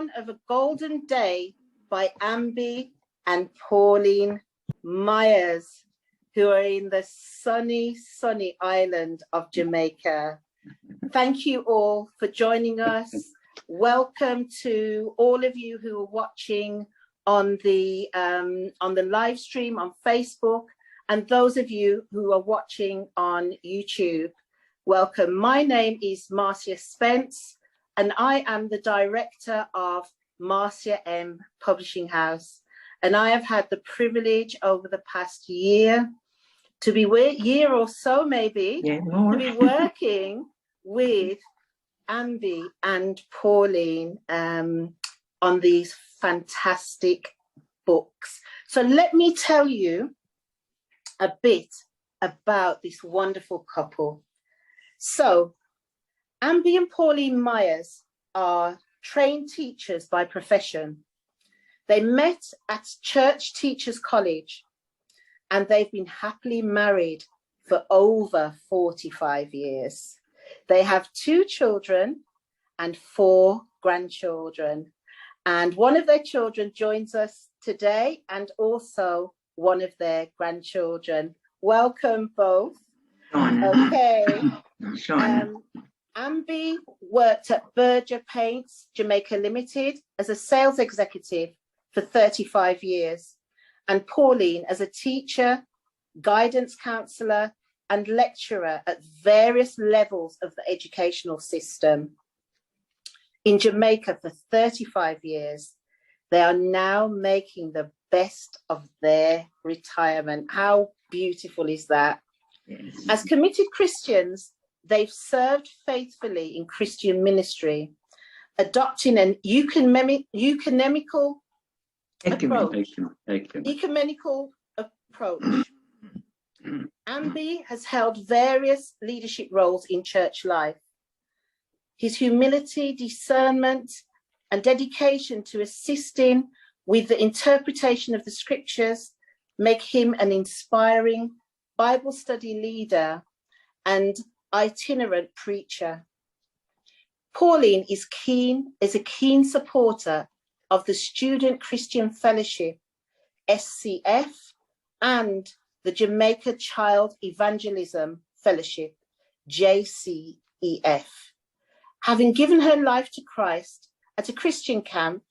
Dawn of a Golden Day by Ambie and Pauline Myers, who are in the sunny, sunny island of Jamaica. Thank you all for joining us. Welcome to all of you who are watching on the live stream on Facebook, and those of you who are watching on YouTube. Welcome. My name is Marcia Spence, and I am the director of Marcia M Publishing House. And I have had the privilege over the past year to be year or so maybe, to be working with Ambie and Pauline on these fantastic books. So let me tell you a bit about this wonderful couple. So Ambie and Pauline Myers are trained teachers by profession. They met at Church Teachers College, and they've been happily married for over 45 years. They have 2 children and 4 grandchildren. And one of their children joins us today, and also one of their grandchildren. Welcome both. Okay. Ambie worked at Berger Paints Jamaica Limited as a sales executive for 35 years, and Pauline as a teacher, guidance counsellor, and lecturer at various levels of the educational system. In Jamaica for 35 years, they are now making the best of their retirement. How beautiful is that? Yes. As committed Christians, they've served faithfully in Christian ministry, adopting an ecumenical approach. Ambie has held various leadership roles in church life. His humility, discernment, and dedication to assisting with the interpretation of the scriptures make him an inspiring Bible study leader and itinerant preacher. Pauline is a keen supporter of the Student Christian Fellowship, SCF, and the Jamaica Child Evangelism Fellowship, JCEF. Having given her life to Christ at a Christian camp,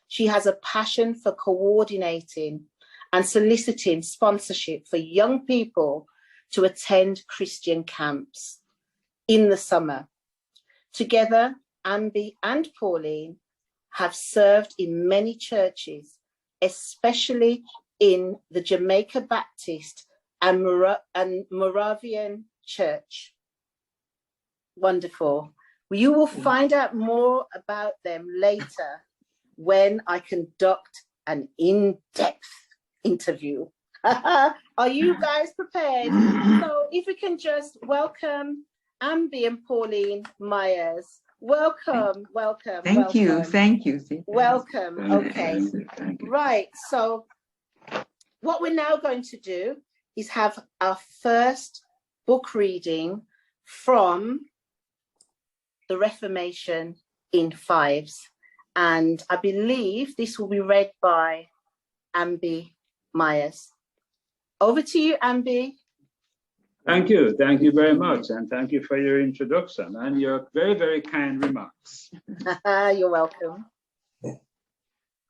she has a passion for coordinating and soliciting sponsorship for young people to attend Christian camps in the summer. Together, Ambie and Pauline have served in many churches, especially in the Jamaica Baptist and Moravian Church. Wonderful. You will find out more about them later when I conduct an in-depth interview. Are you guys prepared? So if we can just welcome Ambie and Pauline Myers. Welcome. Thank you. Welcome. Okay. Right. So what we're now going to do is have our first book reading from the Reformation in 5s. And I believe this will be read by Ambie Myers. Over to you, Ambie. Thank you very much, and thank you for your introduction and your very, very kind remarks. You're welcome.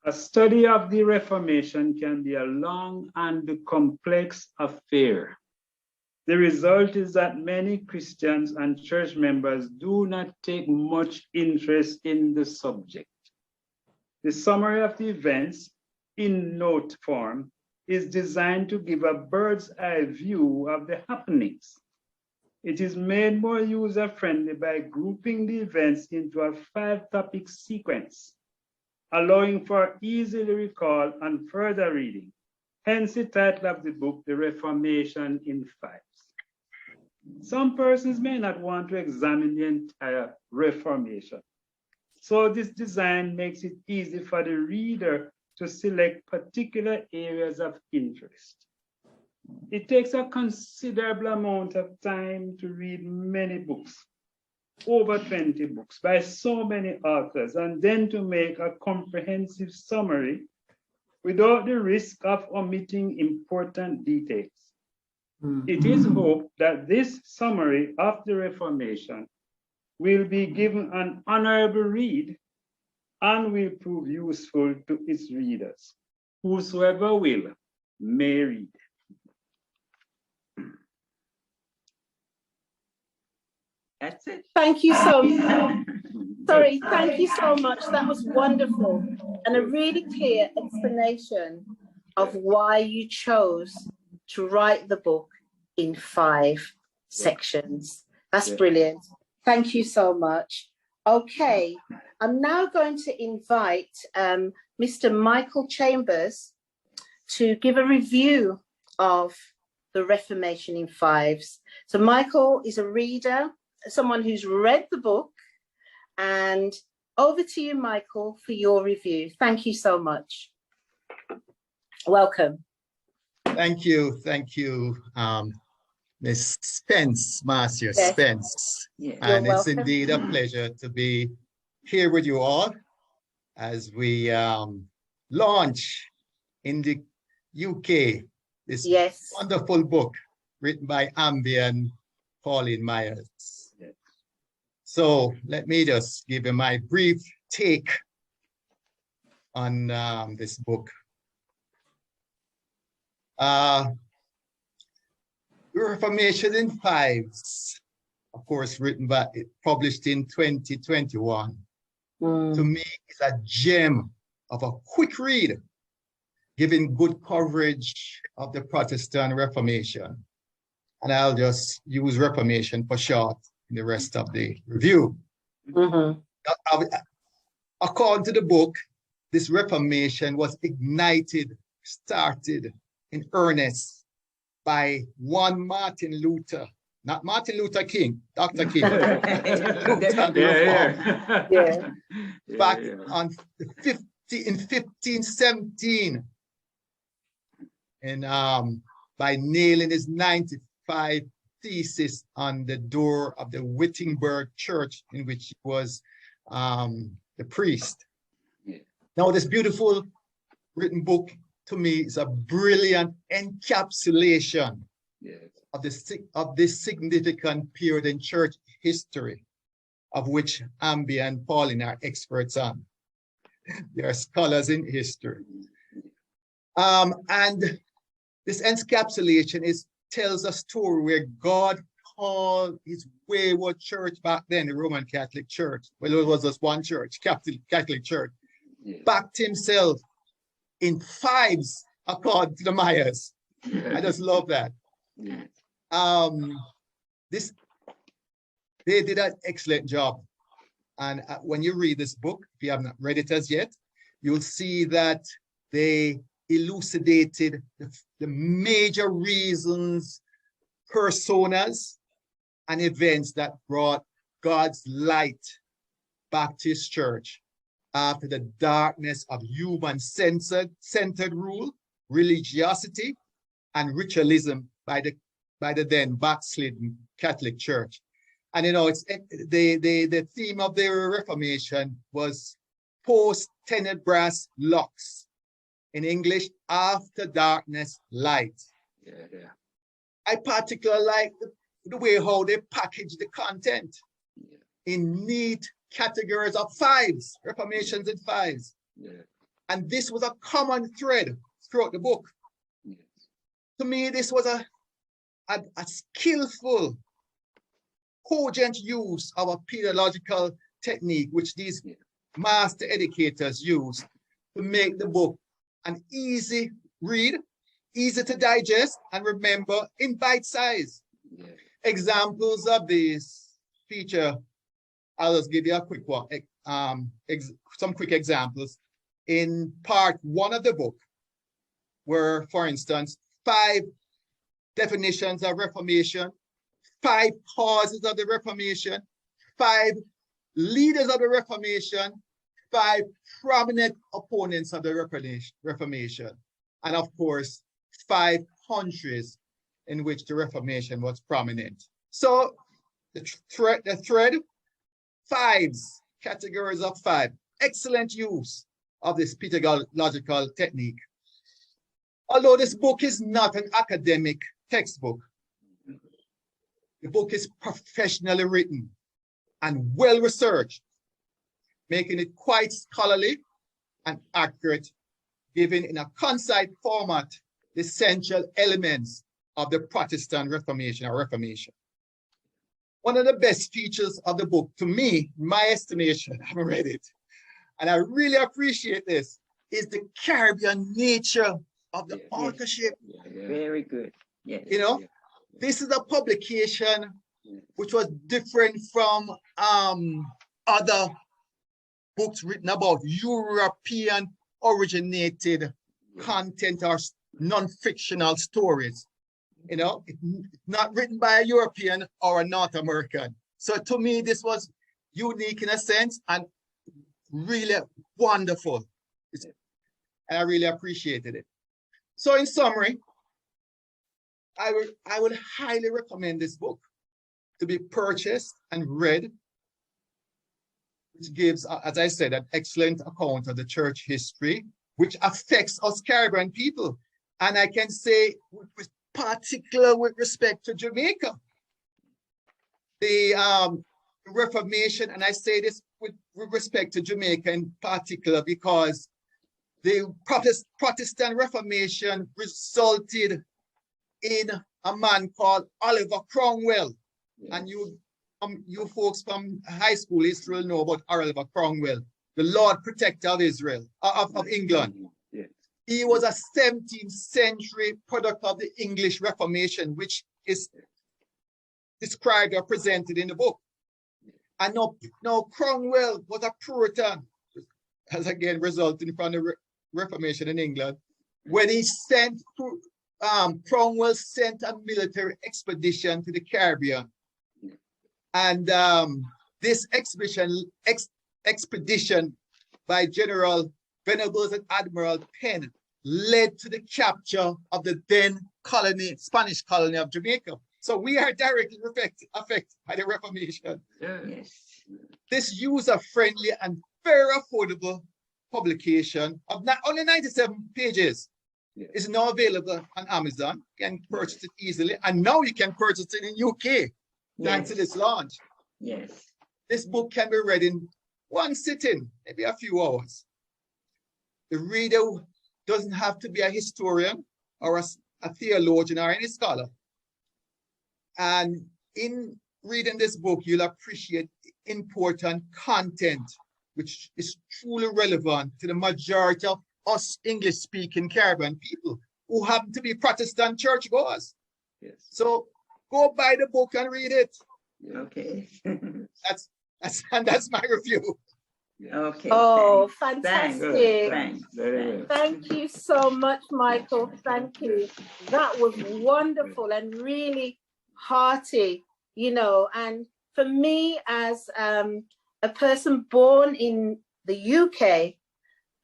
A study of the Reformation can be a long and complex affair. The result is that many Christians and church members do not take much interest in the subject. The summary of the events in note form is designed to give a bird's eye view of the happenings. It is made more user-friendly by grouping the events into a 5-topic sequence, allowing for easily recall and further reading. Hence the title of the book, The Reformation in 5s. Some persons may not want to examine the entire Reformation. So this design makes it easy for the reader to select particular areas of interest. It takes a considerable amount of time to read many books. over 20 books by so many authors, and then to make a comprehensive summary without the risk of omitting important details. It is hoped that this summary of the Reformation will be given an honorable read and will prove useful to its readers. Whosoever will may read. That's it. Thank you so much. Sorry, thank you so much. That was wonderful. And a really clear explanation of why you chose to write the book in 5 sections. That's brilliant. Thank you so much. Okay, I'm now going to invite Mr. Michael Chambers to give a review of the Reformation in 5s. So Michael is a reader, someone who's read the book, and over to you, Michael, for your review. Thank you so much. Welcome. Thank you, Ms. Spence, Marcia. Yes. Spence. Yeah. And it's indeed a pleasure to be here with you all as we launch in the UK this wonderful book written by Ambie and Pauline Myers. So let me just give you my brief take on this book. Reformation in 5s, of course, published in 2021. To me, is a gem of a quick read, giving good coverage of the Protestant Reformation. And I'll just use Reformation for short in the rest of the review. According to the book, this Reformation was started in earnest by one Martin Luther, not Martin Luther King, Dr. King. Back on in 1517, and by nailing his 95 thesis on the door of the Wittenberg church in which he was the priest. Now this beautiful written book to me is a brilliant encapsulation of this significant period in church history, of which Ambie and Pauline are experts on. They are scholars in history. And this encapsulation tells a story where God called his wayward church back then, the Roman Catholic Church. Well, it was just one church, Catholic Church, back to himself in 5s, according to the Myers. I just love that. They did an excellent job. And when you read this book, if you have not read it as yet, you'll see that they elucidated the major reasons, personas, and events that brought God's light back to his church after the darkness of human-centered rule, religiosity, and ritualism by the then backslidden Catholic Church. And you know, it's the theme of the Reformation was post-Tenebras lux. In English, after darkness, light. I particularly like the way how they package the content in neat categories of 5s, Reformations in 5s. And this was a common thread throughout the book. To me, this was a skillful, cogent use of a pedagogical technique, which these master educators use to make the book an easy read, easy to digest and remember in bite size. Examples of this feature, I'll just give you a quick one, some quick examples. In part 1 of the book, where, for instance, 5 definitions of Reformation, 5 causes of the Reformation, 5 leaders of the Reformation, 5 prominent opponents of the Reformation, and of course, 5 countries in which the Reformation was prominent. So the thread categories of 5. Excellent use of this pedagogical technique. Although this book is not an academic textbook, the book is professionally written and well-researched, making it quite scholarly and accurate, giving in a concise format the essential elements of the Protestant Reformation or Reformation. One of the best features of the book, to me, in my estimation, I haven't read it, and I really appreciate this, is the Caribbean nature of the authorship. Very good. Yes. You know, this is a publication which was different from other books written about European originated content or non-fictional stories. You know, it's not written by a European or a North American. So to me, this was unique in a sense and really wonderful. And I really appreciated it. So in summary, I would highly recommend this book to be purchased and read, which gives, as I said, an excellent account of the church history, which affects us Caribbean people. And I can say, with particular with respect to Jamaica, the Reformation, and I say this with respect to Jamaica in particular, because the Protestant Reformation resulted in a man called Oliver Cromwell. And you folks from high school history will know about Oliver Cromwell, the Lord Protector of Israel, of England. He was a 17th century product of the English Reformation, which is described or presented in the book. And now Cromwell was a Puritan, as again resulting from the Reformation in England, when he sent, Cromwell sent a military expedition to the Caribbean. And this expedition by General Venables and Admiral Penn led to the capture of the then Spanish colony of Jamaica. So we are directly affected by the Reformation. Yes. This user-friendly and very affordable publication of only 97 pages is now available on Amazon. You can purchase it easily. And now you can purchase it in UK, thanks to this launch. Yes. This book can be read in one sitting, maybe a few hours. The reader doesn't have to be a historian or a theologian or any scholar. And in reading this book, you'll appreciate important content, which is truly relevant to the majority of us English-speaking Caribbean people who happen to be Protestant churchgoers. Yes. So go buy the book and read it. Okay. That's my review. Okay. Oh, thanks. fantastic. Thanks. Thank you so much, Michael. Thank you. That was wonderful and really hearty, you know. And for me, as a person born in the UK,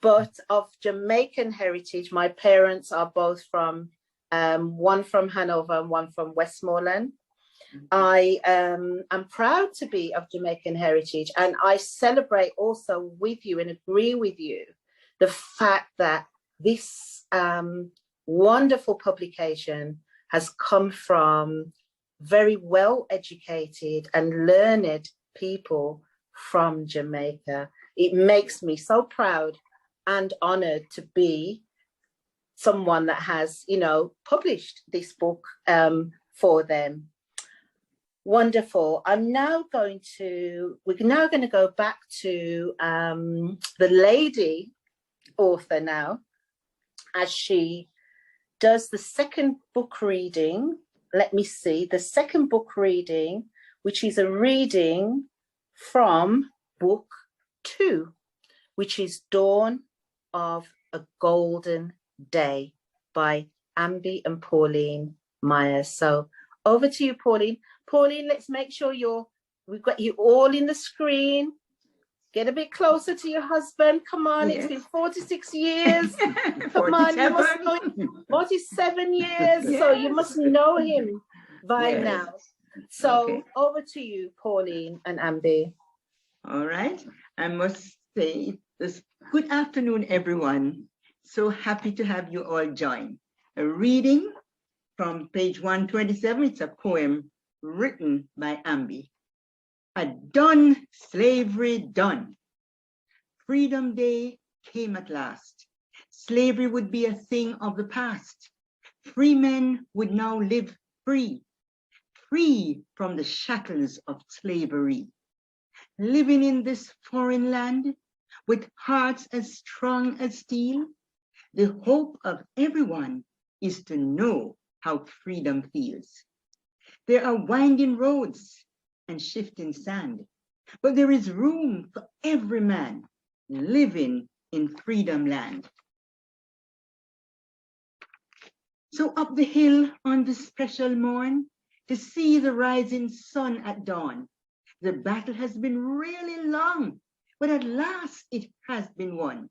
but of Jamaican heritage, my parents are both from, one from Hanover and one from Westmoreland. I am proud to be of Jamaican heritage, and I celebrate also with you and agree with you the fact that this wonderful publication has come from very well educated and learned people from Jamaica. It makes me so proud and honored to be someone that has, you know, published this book for them. Wonderful. we're now going to go back to the lady author now, as she does the second book reading. Let me see, the second book reading, which is a reading from book 2, which is Dawn of a Golden Day by Ambie and Pauline Myers. So over to you, Pauline. Pauline, let's make sure we've got you all in the screen. Get a bit closer to your husband. Come on, Yes. It's been 46 years. Come on, you must know him. 47 years, so you must know him by now. So over to you, Pauline and Ambie. All right. I must say this. Good afternoon, everyone. So happy to have you all join. A reading from page 127. It's a poem written by Ambie. A done, slavery done. Freedom Day came at last. Slavery would be a thing of the past. Free men would now live free, free from the shackles of slavery. Living in this foreign land with hearts as strong as steel, the hope of everyone is to know how freedom feels. There are winding roads and shifting sand, but there is room for every man living in freedom land. So up the hill on this special morn, to see the rising sun at dawn, the battle has been really long, but at last it has been won.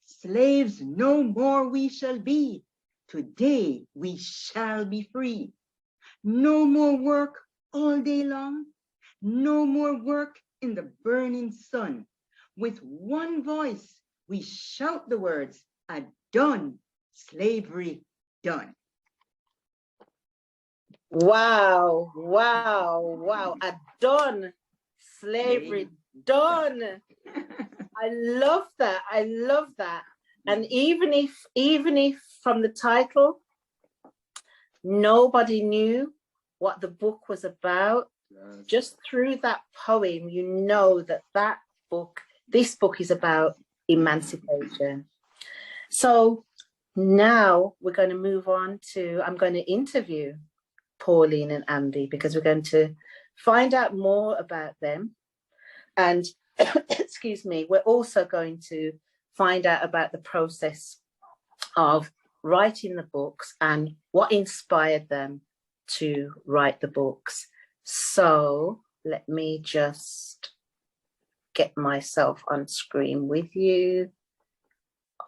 Slaves no more we shall be. Today we shall be free. No more work all day long. No more work in the burning sun. With one voice, we shout the words, "A done, slavery done." Wow, wow, wow. A done, slavery done. I love that. I love that. And even if from the title, nobody knew what the book was about, just through that poem, you know that this book is about emancipation. So now we're going to move on to, I'm going to interview Pauline and Ambie, because we're going to find out more about them. And excuse me, we're also going to find out about the process of writing the books and what inspired them to write the books. So let me just get myself on screen with you,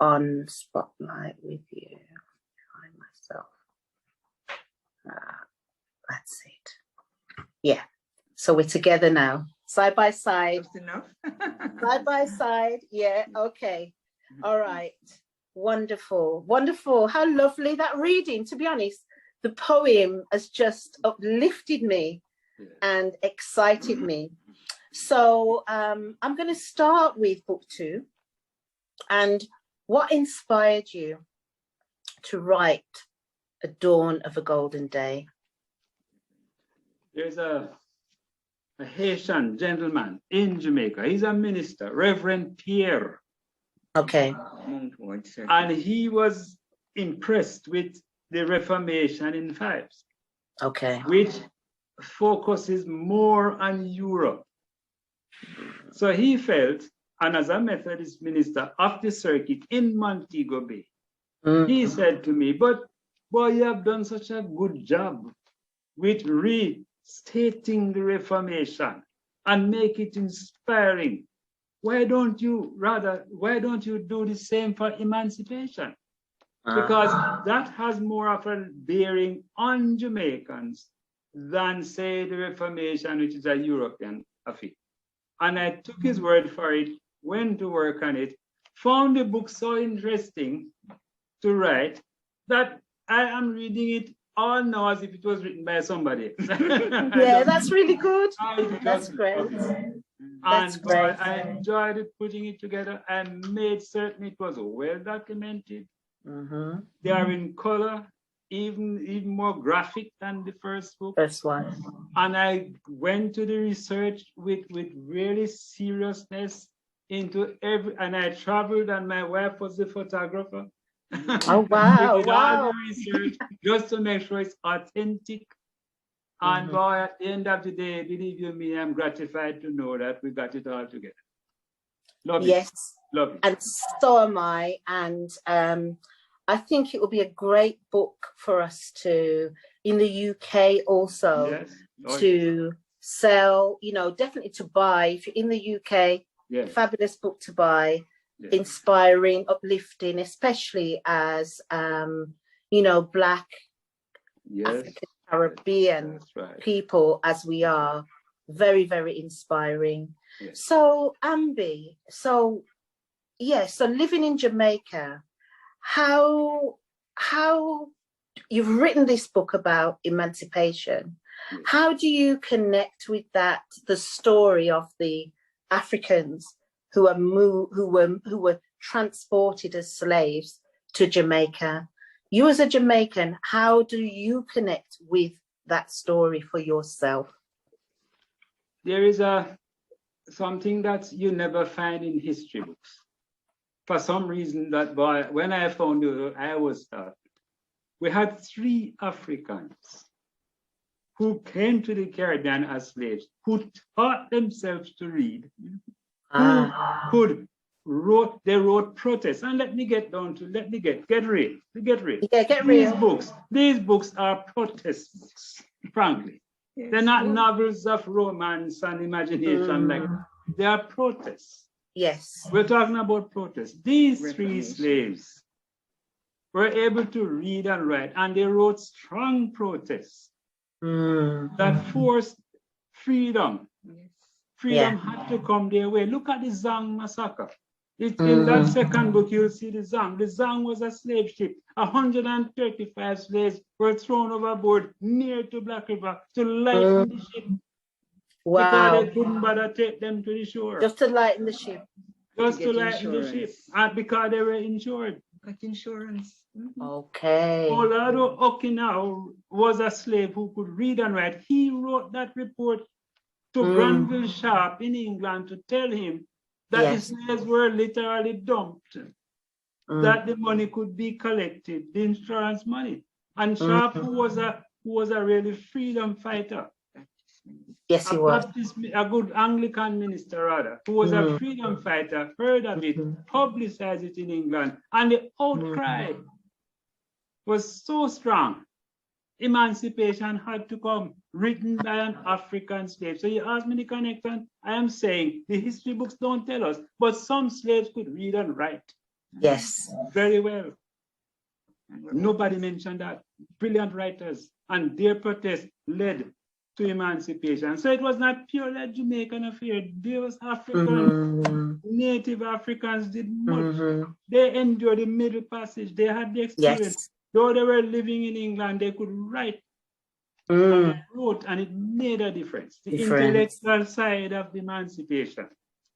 on spotlight with you. Find myself. That's it. Yeah. So we're together now, side by side. That's enough. Side by side. Yeah. Okay. All right. Wonderful. Wonderful. How lovely that reading. To be honest, the poem has just uplifted me and excited me. So I'm going to start with book 2. And what inspired you to write A Dawn of a Golden Day? There's a Haitian gentleman in Jamaica. He's a minister, Reverend Pierre. Okay. And he was impressed with the Reformation in Fives. Okay. Which focuses more on Europe. So he felt, and as a Methodist minister of the circuit in Montego Bay, he said to me, but boy, you have done such a good job with restating the Reformation and make it inspiring. Why don't you do the same for emancipation? Because that has more of a bearing on Jamaicans than, say, the Reformation, which is a European affair. And I took his word for it, went to work on it, found the book so interesting to write that I am reading it all now as if it was written by somebody. Yeah, that's really good. That's great. That's great. I enjoyed it, putting it together, and made certain it was well documented. They are in color, even more graphic than the first book. First one. And I went to the research with really seriousness into and I traveled, and my wife was the photographer. Oh, wow. We did all the research just to make sure it's authentic. And boy, at the end of the day, believe you me, I'm gratified to know that we got it all together. Love yes. it. Love it. And so am I. And I think it will be a great book for us to, in the UK also, to sell, you know, definitely to buy. If you're in the UK, fabulous book to buy, inspiring, uplifting, especially as, you know, Black, African, Caribbean people as we are. Very, very inspiring. Yes. So Ambie, so living in Jamaica, how you've written this book about emancipation. Yes. How do you connect with that, the story of the Africans who were transported as slaves to Jamaica? You as a Jamaican, how do you connect with that story for yourself? There is something that you never find in history books. For some reason, that boy, when I found it, I was taught. We had 3 Africans who came to the Caribbean as slaves, who taught themselves to read, who they wrote protests. And let me get real. Yeah, get real. These books are protest books, frankly. Yes. They're not novels of romance and imagination, they are protests. Yes. We're talking about protests. These 3 Reformation. slaves were able to read and write, and they wrote strong protests that forced freedom. Yes. Freedom had to come their way. Look at the Zang massacre. In that second book, you'll see the Zang. The Zang was a slave ship. 135 slaves were thrown overboard near to Black River to lighten the ship. Wow. Because they couldn't bother take them to the shore. Just to lighten the ship. Just to get lighten the ship. insurance. And because they were insured. Got insurance. Okay. Olado Okinawa was a slave who could read and write. He wrote that report to Granville Sharp in England to tell him that the slaves were literally dumped, that the money could be collected, the insurance money. And Sharp, who was a really freedom fighter. Yes, he was. A good Anglican minister, rather, who was a freedom fighter, heard of it, publicized it in England, and the outcry was so strong. Emancipation had to come, written by an African slave. So you ask me the connection, I am saying the history books don't tell us, but some slaves could read and write. Yes. Very well. Nobody mentioned that. Brilliant writers, and their protest led to emancipation. So it was not purely a Jamaican affair. There was African, native Africans did much. They endured the Middle Passage. They had the experience. Yes. Though they were living in England, they could write. And they wrote, and it made a difference. The intellectual side of the emancipation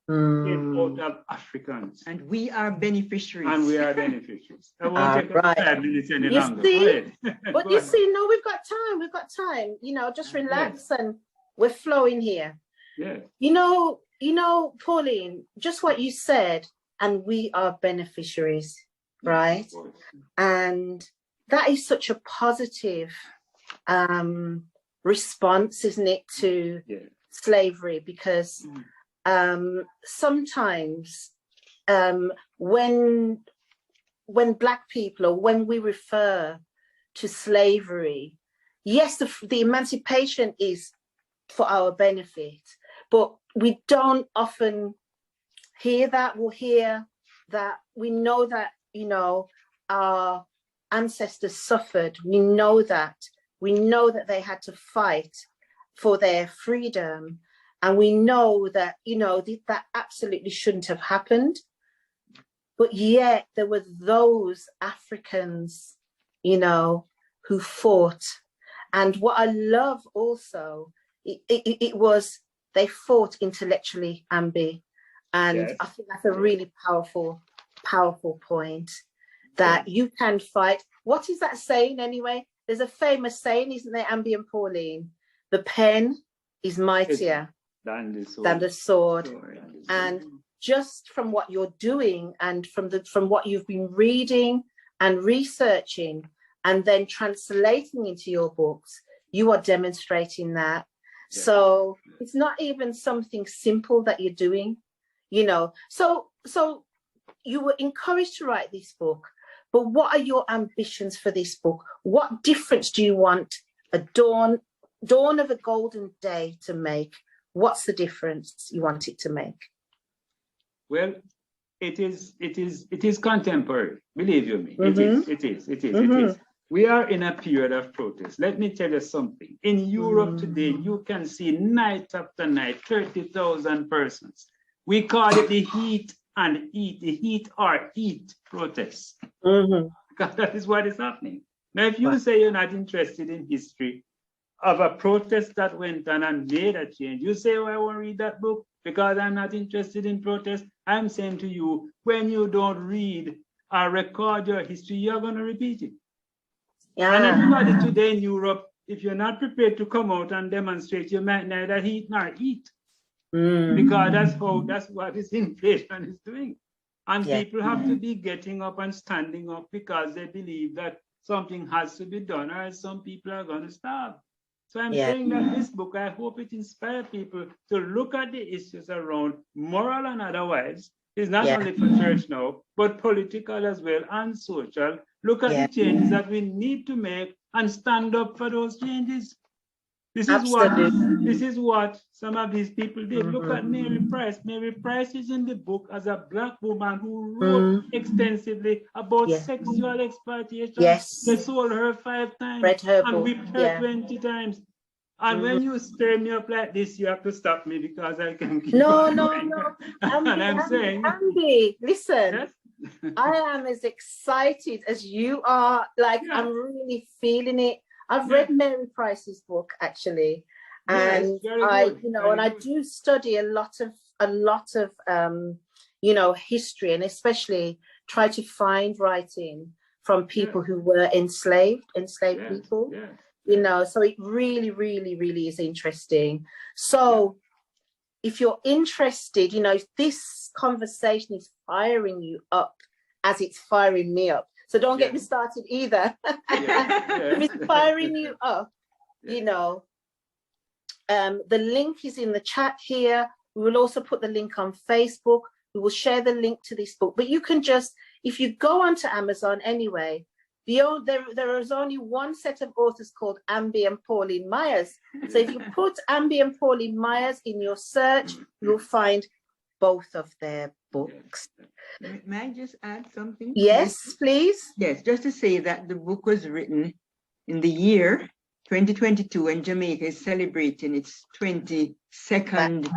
came out of Africans. And we are beneficiaries. And we are beneficiaries. I won't take up 5 minutes any longer. But you see, no, we've got time. We've got time. You know, just relax and we're flowing here. Yeah. You know, Pauline, just what you said, and we are beneficiaries, right? And that is such a positive response, isn't it, to slavery? Because sometimes when Black people, or when we refer to slavery, yes, the emancipation is for our benefit, but we don't often hear that. We'll hear that. We know that, you know, our ancestors suffered. We know that they had to fight for their freedom. And we know that, you know, that absolutely shouldn't have happened. But yet there were those Africans, you know, who fought. And what I love also, it was, they fought intellectually, Ambie. And I think that's a really powerful point, that you can fight. What is that saying anyway? There's a famous saying, isn't there, Ambie and Pauline? The pen is mightier than the sword. And just from what you're doing, and from what you've been reading and researching, and then translating into your books, you are demonstrating that. So it's not even something simple that you're doing, you know. So you were encouraged to write this book, but what are your ambitions for this book? What difference do you want a dawn of a golden day to make? What's the difference you want it to make? Well, it is contemporary, believe you me. It is. we are in a period of protest. Let me tell you something. In Europe today, you can see night after night, 30,000 persons. We call it the heat and eat, the heat or eat protest. Because that is what is happening. Now, if you say you're not interested in history of a protest that went on and made a change, you say, oh, I won't read that book because I'm not interested in protest. I'm saying to you, when you don't read or record your history, you're going to repeat it. Yeah. And everybody today in Europe, if you're not prepared to come out and demonstrate, you might neither eat nor eat. Because that's what this inflation is doing. And people have to be getting up and standing up because they believe that something has to be done, or else some people are going to starve. So I'm saying that this book, I hope it inspires people to look at the issues around moral and otherwise. It's not only for church now, but political as well and social. Look at the changes that we need to make and stand up for those changes. This is what some of these people did. Look at Mary Price. Mary Price is in the book as a Black woman who wrote extensively about sexual exploitation. They sold her 5 times and whipped her 20 times. And when you stir me up like this, you have to stop me because I can keep on going. And I'm saying, Ambie, listen, I am as excited as you are. Like, I'm really feeling it. I've read Mary Price's book actually, and I do study a lot of history, and especially try to find writing from people who were enslaved people. So it really, really, really is interesting. So if you're interested, this conversation is firing you up as it's firing me up. So don't get me started either. If it's firing you up, the link is in the chat here. We will also put the link on Facebook. We will share the link to this book. But you can just, if you go onto Amazon anyway, there is only one set of authors called Ambie and Pauline Myers. So if you put Ambie and Pauline Myers in your search, you'll find both of their books. May I just add something? Yes, please. Yes, just to say that the book was written in the year 2022 when Jamaica is celebrating its 22nd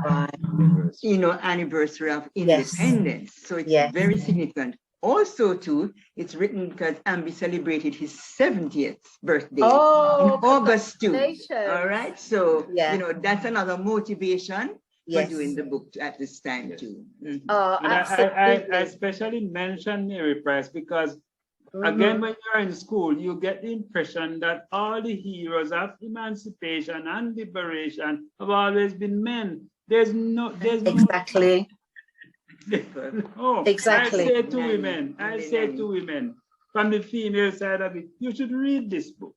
anniversary of independence. So it's very significant. Also, too, it's written because Ambie celebrated his 70th birthday in August too. All right, so that's another motivation for doing the book at this time too. I especially mention Mary Price because again, when you're in school, you get the impression that all the heroes of emancipation and liberation have always been men. There's exactly. Exactly. I say to women, from the female side of it, you should read this book.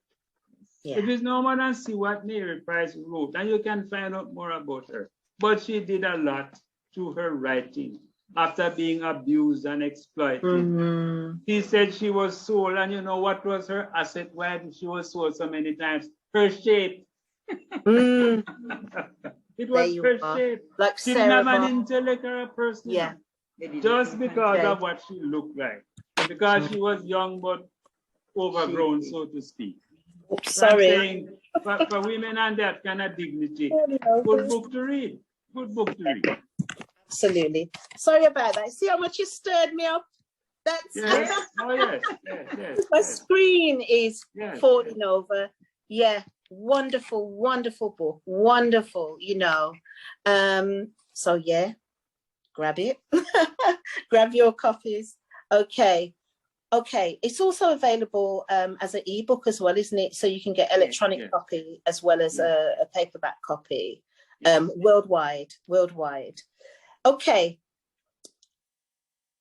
If it's no more than see what Mary Price wrote, and you can find out more about her. But she did a lot through her writing after being abused and exploited. She said she was sold, and you know what was her asset? Why she was sold so many times? Her shape. It was her shape. Like she didn't have an intellect or a person. Just because of what she looked like. Because she was young but overgrown, so to speak. Sorry. I'm saying, for women and that kind of dignity, good book to read. Good book to read. Absolutely. Sorry about that. See how much you stirred me up? That's my screen is falling over. Yeah, wonderful, wonderful book. Wonderful, so yeah, grab it. Grab your copies. Okay. It's also available as an ebook as well, isn't it? So you can get electronic copy as well as a paperback copy. Worldwide. Okay,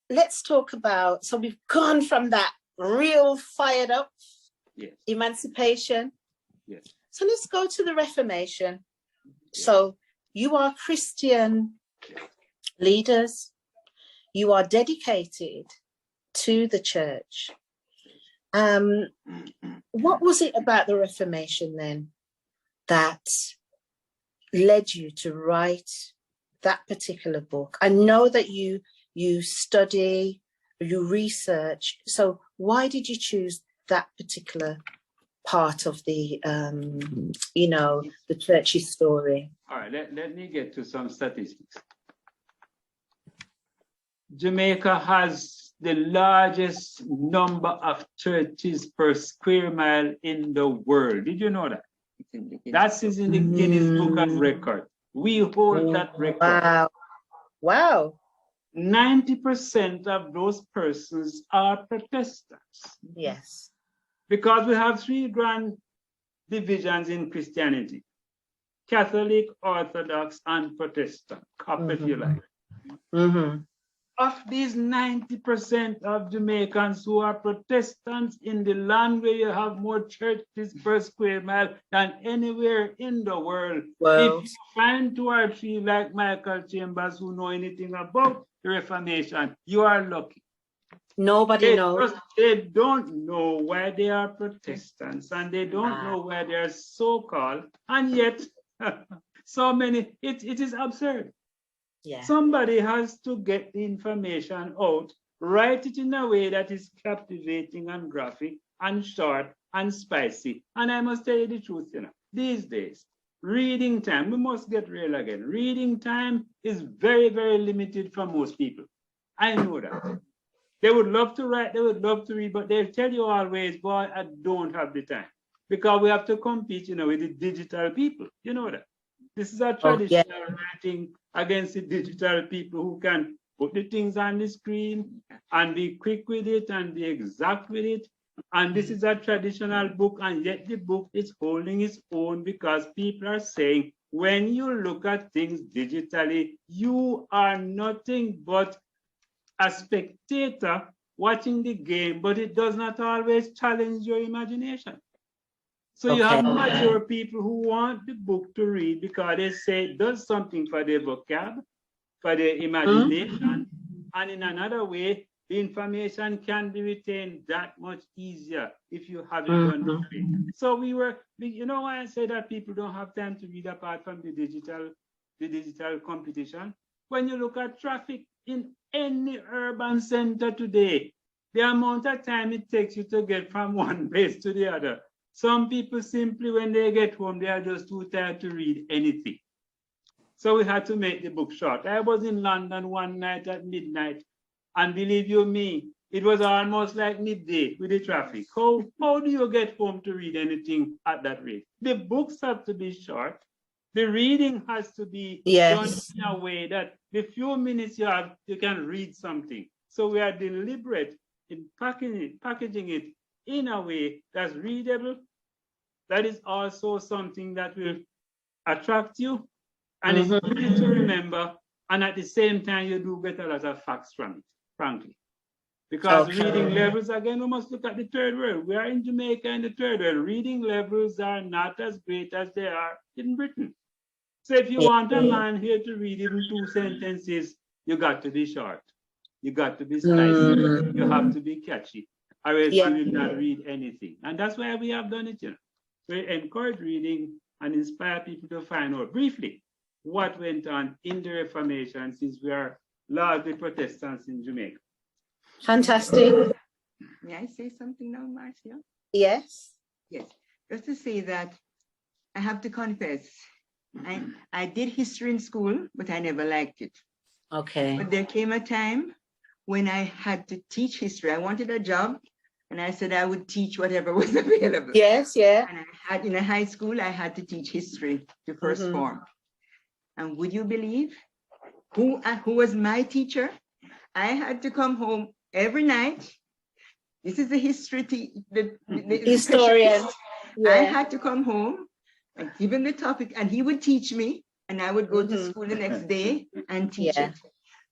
let's talk about, so we've gone from that real fired up emancipation. So let's go to the Reformation. So you are Christian leaders, you are dedicated to the church. What was it about the Reformation then that led you to write that particular book? I know that you study, you research. So why did you choose that particular part of the, you know, the church's story. All right, let me get to some statistics. Jamaica has the largest number of churches per square mile in the world. Did you know that? That is in the Guinness Book of Record. We hold that record. Wow. Wow. 90% of those persons are Protestants. Yes. Because we have three grand divisions in Christianity: Catholic, Orthodox, and Protestant, if you like. Mm-hmm. Of these 90% of Jamaicans who are Protestants in the land where you have more churches per square mile than anywhere in the world. If you find 2 or 3 like Michael Chambers who know anything about the Reformation, you are lucky. Nobody knows. They don't know why they are Protestants, and they don't know why they are so-called, and yet so many, it is absurd. Yeah. Somebody has to get the information out, write it in a way that is captivating and graphic and short and spicy. And I must tell you the truth, you know, these days, reading time, we must get real again. Reading time is very, very limited for most people. I know that. They would love to write, they would love to read, but they'll tell you always, boy, I don't have the time. Because we have to compete, you know, with the digital people. You know that. This is a traditional writing against the digital people who can put the things on the screen and be quick with it and be exact with it. And this is a traditional book, and yet the book is holding its own because people are saying, when you look at things digitally, you are nothing but a spectator watching the game, but it does not always challenge your imagination. So you have mature people who want the book to read because they say it does something for their vocab, for their imagination, and in another way, the information can be retained that much easier if you have it done this way. So you know why I say that people don't have time to read apart from the digital competition? When you look at traffic in any urban center today, the amount of time it takes you to get from one place to the other. Some people simply, when they get home, they are just too tired to read anything. So we had to make the book short. I was in London one night at midnight, and believe you me, it was almost like midday with the traffic. How do you get home to read anything at that rate? The books have to be short. The reading has to be done in a way that the few minutes you have, you can read something. So we are deliberate in packaging it in a way that's readable, that is also something that will attract you, and it's easy to remember, and at the same time, you do get a lot of facts from it, frankly. Because reading levels, again, we must look at the third world. We are in Jamaica in the third world. Reading levels are not as great as they are in Britain. So if you want a man here to read even 2 sentences, you got to be short. You got to be spicy. You have to be catchy, or else you will not read anything. And that's why we have done it, you know. We encourage reading and inspire people to find out briefly what went on in the Reformation, since we are largely Protestants in Jamaica. Fantastic. May I say something now, Marcia? Yes. Yes. Just to say that I have to confess, I did history in school, but I never liked it. Okay. But there came a time when I had to teach history. I wanted a job, and I said I would teach whatever was available. Yes, yeah. And I had, in a high school, I had to teach history, the first form. And would you believe who was my teacher? I had to come home every night. This is the history, the historian. Yeah. I had to come home and give him the topic, and he would teach me, and I would go to school the next day and teach it.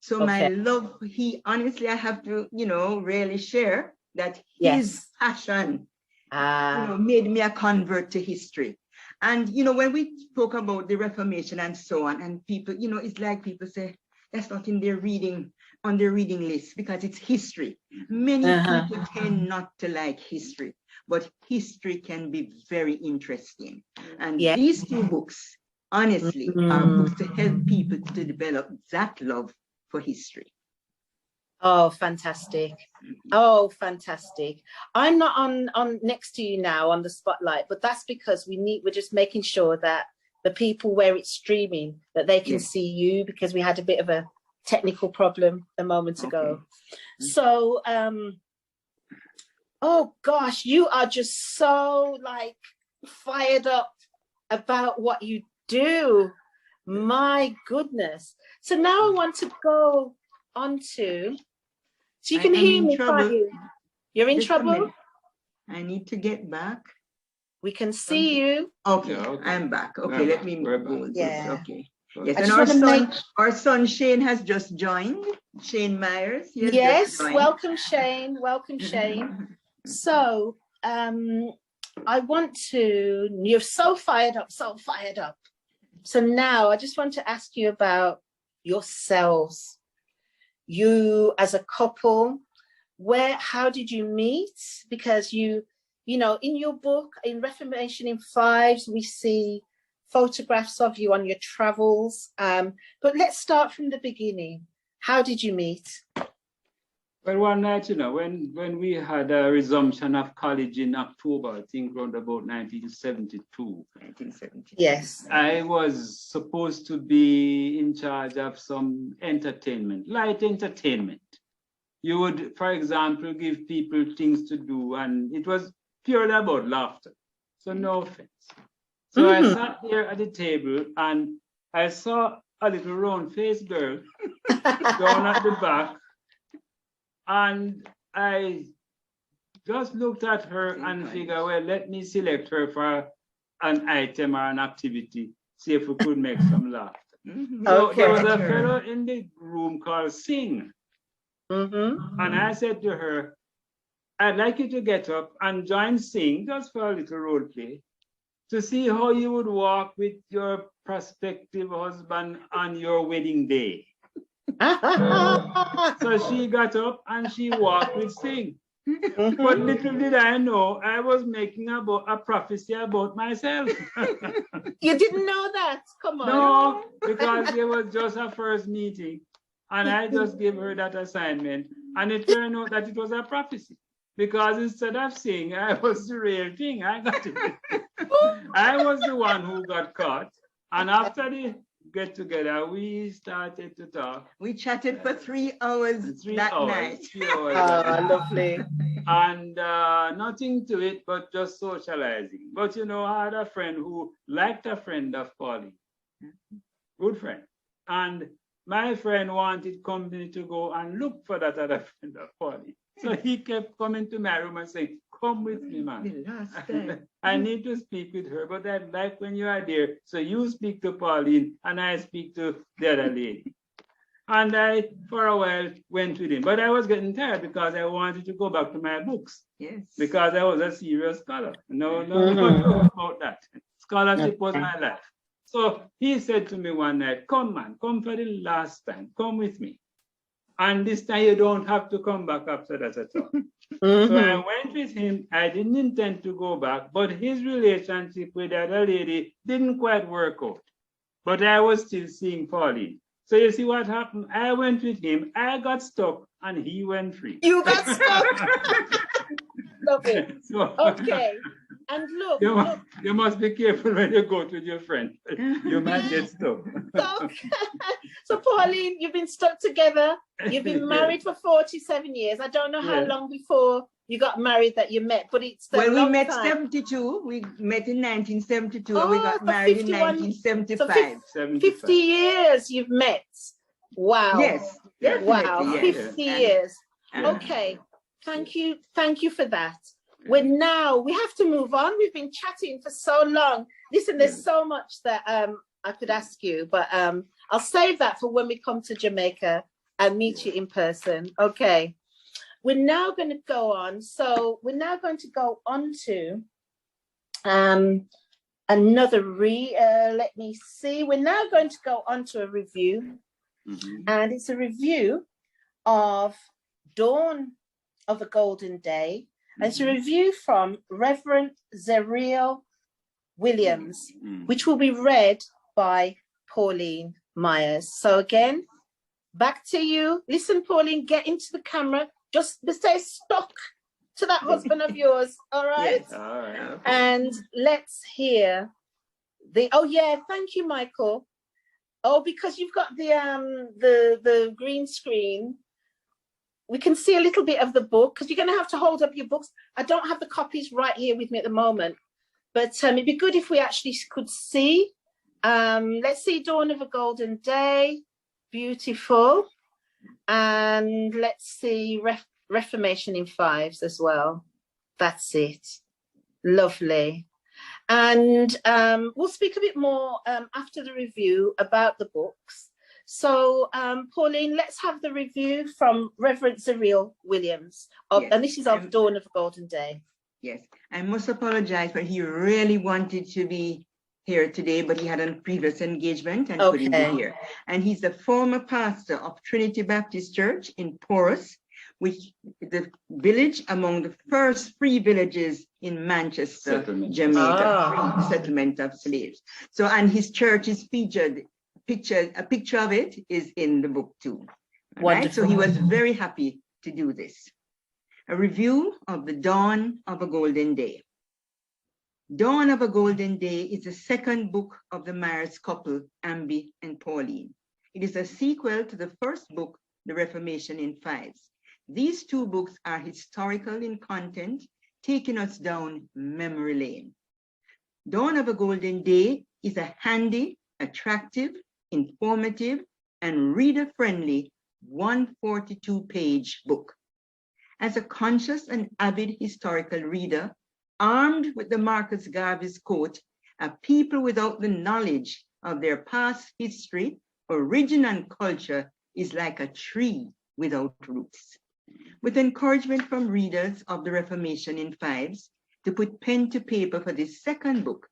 So my love, honestly, I have to, really share that his passion, made me a convert to history. And, when we spoke about the Reformation and so on, and people, it's like people say, that's not in their reading, on their reading list, because it's history. Many people tend not to like history, but history can be very interesting. And these 2 books, honestly, are books to help people to develop that love for history. Oh, fantastic. Oh, fantastic. I'm not on next to you now on the spotlight, but that's because we're just making sure that the people where it's streaming, that they can see you, because we had a bit of a technical problem a moment ago. So, oh gosh, you are just so like fired up about what you do. My goodness. So now I want to go on to, so you can hear me, can't you? You're in trouble? I need to get back. We can see you. Okay, Yeah, okay. I'm back. Okay, let me move. Yeah. Okay. So- Yes, I and just wanna our son Shane has just joined. Shane Myers. He has Yes, just joined. welcome Shane. Welcome Shane. So I want to, you're so fired up, so fired up. So now I just want to ask you about yourselves. You as a couple, how did you meet? Because you know, in your book, in Reformation in Fives, we see photographs of you on your travels. But let's start from the beginning. How did you meet? Well, one night, you know, when we had a resumption of college in October, I think around about 1972. 1970. Yes. I was supposed to be in charge of some entertainment, light entertainment. You would, for example, give people things to do, and it was purely about laughter. So no offense. So I sat there at the table and I saw a little round-faced girl down at the back, and I just looked at her and figured, well, let me select her for an item or an activity, see if we could make some laughter. So there was a fellow in the room called Sing. And I said to her, I'd like you to get up and join Sing just for a little role play to see how you would walk with your prospective husband on your wedding day. So she got up and she walked with Sing. But little did I know, I was making a prophecy about myself. You didn't know that? Come on. No, because it was just a first meeting. And I just gave her that assignment. And it turned out that it was a prophecy. Because instead of saying I was the real thing, I got it. I was the one who got caught. And after the get together, we started to talk. We chatted for 3 hours that night. 3 hours. Lovely. And nothing to it, but just socializing. But you know, I had a friend who liked a friend of Pauline. Good friend. And my friend wanted company to go and look for that other friend of Pauline. So he kept coming to my room and saying, come with me, man. I need to speak with her, but I'd like when you are there. So you speak to Pauline and I speak to the other lady. And I, for a while, went with him. But I was getting tired because I wanted to go back to my books. Yes. Because I was a serious scholar. No joke about that. Scholarship was my life. So he said to me one night, come man, come for the last time, come with me. And this time you don't have to come back after that at all. So I went with him. I didn't intend to go back, but his relationship with the other lady didn't quite work out. But I was still seeing Pauline. So you see what happened? I went with him, I got stuck, and he went free. You got stuck. Love it. So, okay. And look, you must be careful when you go with your friend. You might get stuck. So Pauline, you've been stuck together. You've been married for 47 years. I don't know how long before you got married that you met, but it's well, we met 72. We met in 1972 and we got married in 1975. So 50 years you've met. Wow. Yes. Wow. Yes. 50 years. Okay. Thank you for that. We have to move on. We've been chatting for so long. Listen, there's so much that I could ask you, but I'll save that for when we come to Jamaica and meet you in person. Okay. We're now going to go on. So we're now going to go on to another let me see. We're now going to go on to a review. And it's a review of Dawn of a Golden Day. And it's a review from Reverend Zeriel Williams, which will be read by Pauline Myers. So again, back to you. Listen, Pauline, get into the camera. Just stay stuck to that husband of yours, all right? Yes. All right. Okay. And let's hear the, oh yeah, thank you, Michael. Oh, because you've got the green screen, we can see a little bit of the book, because you're going to have to hold up your books. I don't have the copies right here with me at the moment, but it'd be good if we actually could see. Let's see, Dawn of a Golden Day, beautiful. And let's see, Reformation in Fives as well. That's it. Lovely. And we'll speak a bit more after the review about the books. So, Pauline, let's have the review from Reverend Cyril Williams, Yes. and this is of Dawn of a Golden Day. Yes, I must apologize, but he really wanted to be here today, but he had a previous engagement and couldn't be here. And he's the former pastor of Trinity Baptist Church in Porus, which is the village among the first free villages in Manchester, Jamaica, free settlement of slaves. So, and his church is featured. A picture of it is in the book too. Right? So he was very happy to do this. A review of the Dawn of a Golden Day. Dawn of a Golden Day is the second book of the Myers couple, Ambie and Pauline. It is a sequel to the first book, The Reformation in Fives. These two books are historical in content, taking us down memory lane. Dawn of a Golden Day is a handy, attractive, informative, and reader-friendly 142-page book. As a conscious and avid historical reader, armed with the Marcus Garvey's quote, "A people without the knowledge of their past history, origin, and culture is like a tree without roots." With encouragement from readers of the Reformation in Fives to put pen to paper for this second book,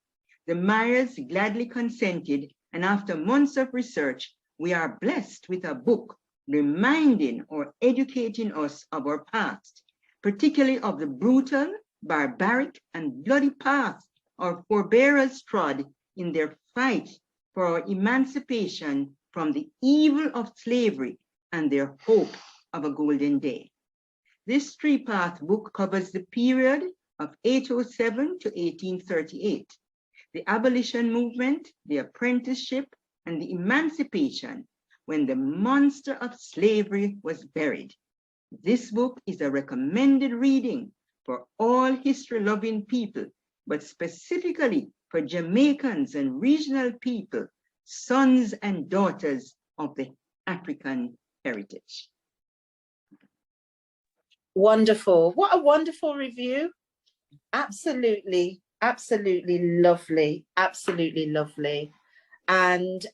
the Myers gladly consented, and after months of research, we are blessed with a book reminding or educating us of our past, particularly of the brutal, barbaric, and bloody path our forebears trod in their fight for our emancipation from the evil of slavery and their hope of a golden day. This three-part book covers the period of 807 to 1838, the abolition movement, the apprenticeship, and the emancipation when the monster of slavery was buried. This book is a recommended reading for all history-loving people, but specifically for Jamaicans and regional people, sons and daughters of the African heritage. Wonderful. What a wonderful review. Absolutely, absolutely lovely. Absolutely lovely. And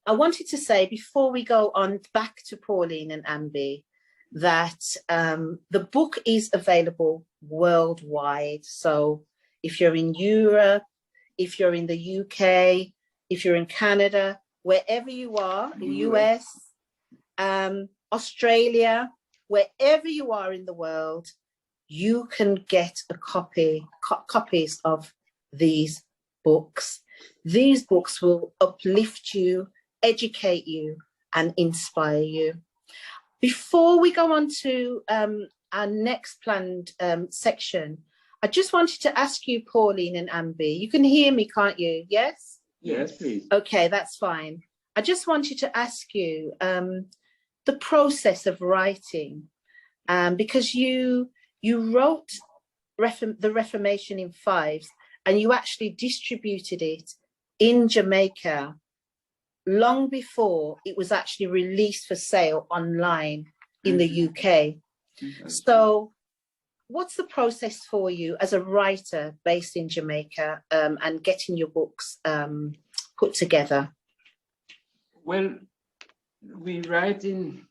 I wanted to say, before we go on back to Pauline and Ambie, that the book is available worldwide. So if you're in Europe, if you're in the UK, if you're in Canada, wherever you are, the US, Australia, wherever you are in the world, you can get a copies of these books. These books will uplift you, educate you, and inspire you. Before we go on to our next planned section, I just wanted to ask you, Pauline and Ambie, you can hear me, can't you? Yes? Yes, please. Okay, that's fine. I just wanted to ask you the process of writing, because you wrote the Reformation in Fives, and you actually distributed it in Jamaica long before it was actually released for sale online in the UK. So what's the process for you as a writer based in Jamaica and getting your books put together? Well, we write in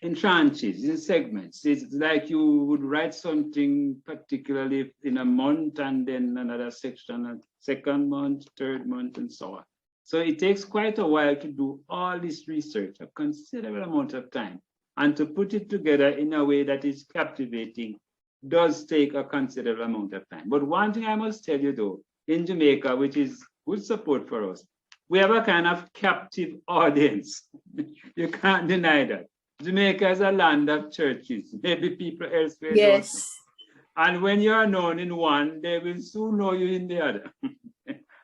tranches, in segments. It's like you would write something particularly in a month, and then another section, a second month, third month, and so on. So it takes quite a while to do all this research, a considerable amount of time, and to put it together in a way that is captivating does take a considerable amount of time. But one thing I must tell you though, in Jamaica, which is good support for us, we have a kind of captive audience. You can't deny that. Jamaica is a land of churches, maybe people elsewhere. Yes. And when you are known in one, they will soon know you in the other.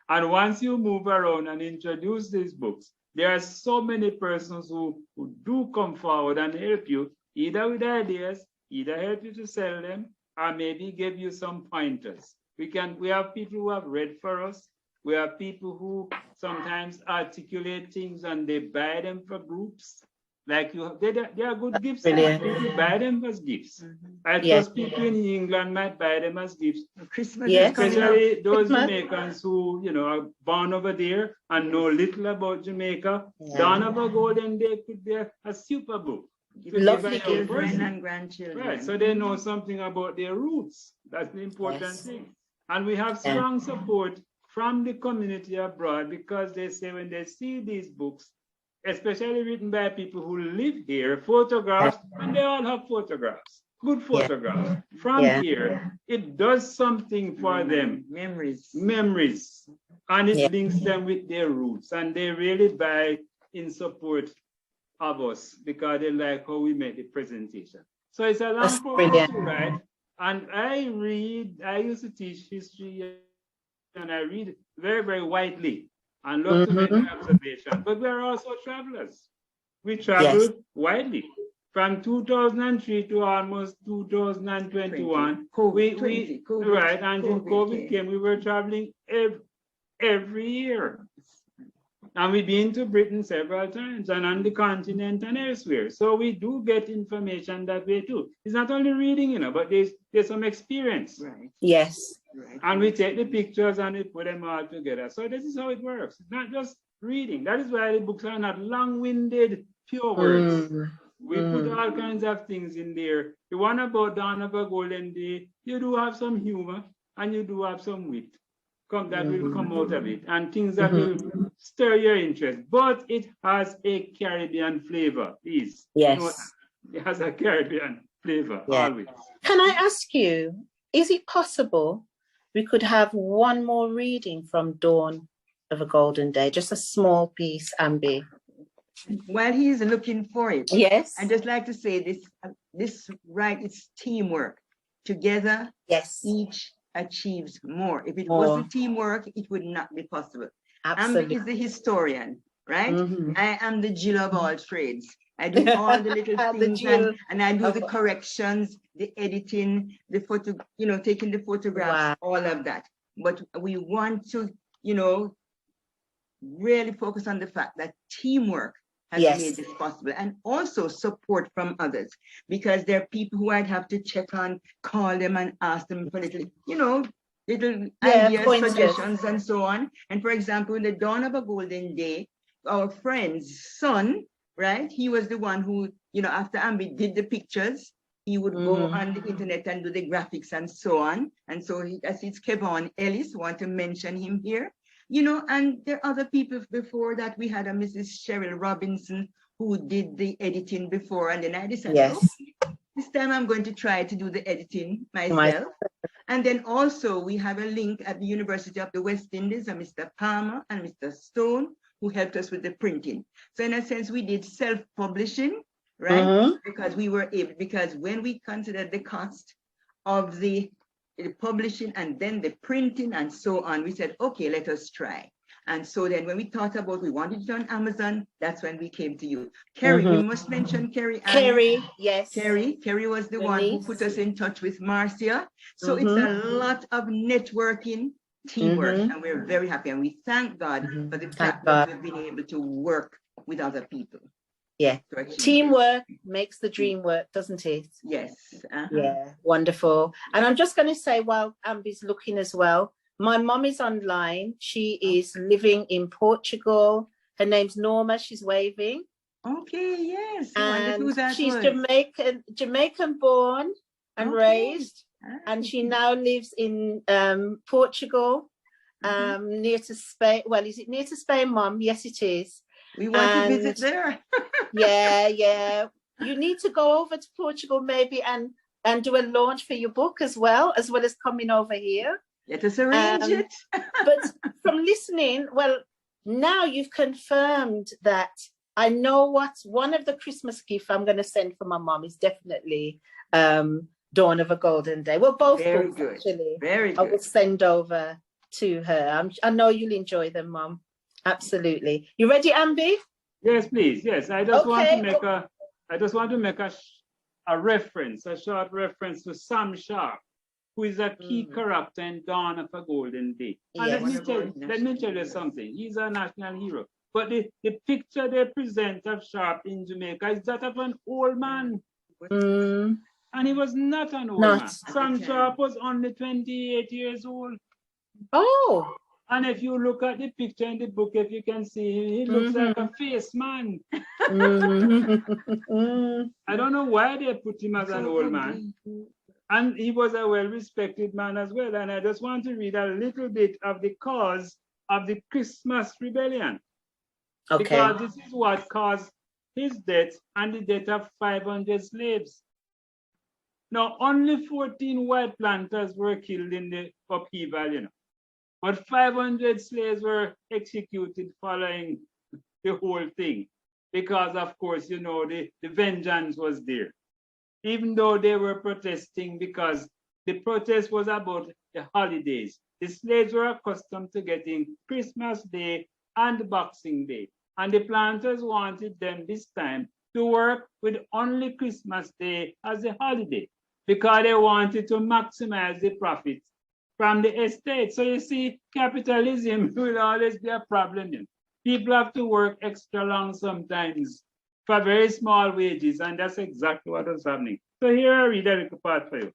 And once you move around and introduce these books, there are so many persons who do come forward and help you, either with ideas, either help you to sell them, or maybe give you some pointers. We have people who have read for us. We have people who sometimes articulate things and they buy them for groups. Like they are good gifts. Brilliant. People buy them as gifts. I Yes. trust people in England might buy them as gifts. Christmas Yes. is coming up. Especially those Christmas. Jamaicans who, are born over there and know little about Jamaica. Yeah. Dawn of a Golden Day could be a super book. Lovely to give a young gift. Children person. and grandchildren. Right, so they know something about their roots. That's the important Yes. thing. And we have Yeah. strong support from the community abroad because they say when they see these books, especially written by people who live here, photographs, and they all have photographs, good photographs from Yeah. here. It does something for them, memories, and it Yeah. links them with their roots, and they really buy in support of us because they like how we make the presentation. So it's a long That's process brilliant. to write, and I used to teach history, and I read very, very widely and love to make an observation. But we're also travelers. We travel widely. From 2003 to almost 2021, right, until COVID came, we were traveling every year. And we've been to Britain several times and on the continent and elsewhere. So we do get information that way too. It's not only reading, but there's some experience. Right. Yes. Right. And we take the pictures and we put them all together. So this is how it works. It's not just reading. That is why the books are not long-winded, pure words. We put all kinds of things in there. The one about Dawn of a Golden Day, you do have some humor and you do have some wit. That will come out of it, and things that will stir your interest. But it has a Caribbean flavor, please. Yes. It has a Caribbean flavor, Yeah. always. Can I ask you, is it possible we could have one more reading from Dawn of a Golden Day, just a small piece, Ambie? While he's looking for it, Yes. I'd just like to say this right, it's teamwork. Together, Yes. each achieves more. If it More. wasn't teamwork, it would not be possible. Absolutely. Ambie is the historian, right? Mhm. I am the Jill of all trades. I do all the little The things Jill and I do the of- corrections, the editing, the photo, taking the photographs, all of that. But we want to, really focus on the fact that teamwork has Yes. made this possible, and also support from others, because there are people who I'd have to check on, call them and ask them for little, little ideas, pointers. suggestions, and so on. And for example, in the Dawn of a Golden Day, our friend's son, right? He was the one who, after Ambie did the pictures, he would go on the internet and do the graphics and so on. And so it's Kevon Ellis, want to mention him here. And there are other people before that. We had a Mrs. Cheryl Robinson who did the editing before. And then I decided, Yes. this time I'm going to try to do the editing myself. And then also we have a link at the University of the West Indies, Mr. Palmer and Mr. Stone, who helped us with the printing. So in a sense, we did self-publishing, right? Because we were able, because when we considered the cost of the publishing and then the printing and so on, we said, okay, let us try. And so then when we thought about, we wanted it on Amazon, that's when we came to you. Kerry, we must mention Kerry. Kerry, yes. Kerry was the one who put us in touch with Marcia. So it's a lot of networking, teamwork, and we're very happy. And we thank God for the fact that we've been able to work with other people. Yeah. Teamwork makes the dream work, doesn't it? Yes. Yeah, wonderful. And I'm just going to say, while Ambie's looking as well, my mom is online. She is living in Portugal. Her name's Norma. She's waving. Okay, yes. And she's Jamaican born and raised. And she now lives in Portugal, near to Spain. Well, is it near to Spain, Mom? Yes, it is. We want to visit there. Yeah. You need to go over to Portugal maybe and do a launch for your book as well as coming over here. Let us arrange it. But from listening, well, now you've confirmed that I know what one of the Christmas gifts I'm going to send for my mom is definitely Dawn of a Golden Day. Well, both Very books, good. actually. Very I will good. send over to her. I know you'll enjoy them, Mom. Absolutely. You ready, Ambie? Yes, please. Yes, I just want to Okay. make a reference, a short reference to Sam Sharp, who is a key character in Dawn of a Golden Day. And Yes. let me tell you something. He's a national hero. But the picture they present of Sharp in Jamaica is that of an old man. Mm, And he was not an old Not. man. Sam Sharp was only 28 years old. oh. And if you look at the picture in the book, if you can see, he looks like a face man. Mhm. I don't know why they put him as an old man. And he was a well-respected man as well. And I just want to read a little bit of the cause of the Christmas rebellion. Okay. Because this is what caused his death and the death of 500 slaves. Now, only 14 white planters were killed in the upheaval, you know. But 500 slaves were executed following the whole thing. Because, of course, you know, the vengeance was there. Even though they were protesting, because the protest was about the holidays. The slaves were accustomed to getting Christmas Day and Boxing Day. And the planters wanted them this time to work with only Christmas Day as a holiday, because they wanted to maximize the profits from the estate. So you see, capitalism will always be a problem. You know. People have to work extra long sometimes for very small wages, and that's exactly what was happening. So here I read a little part for you.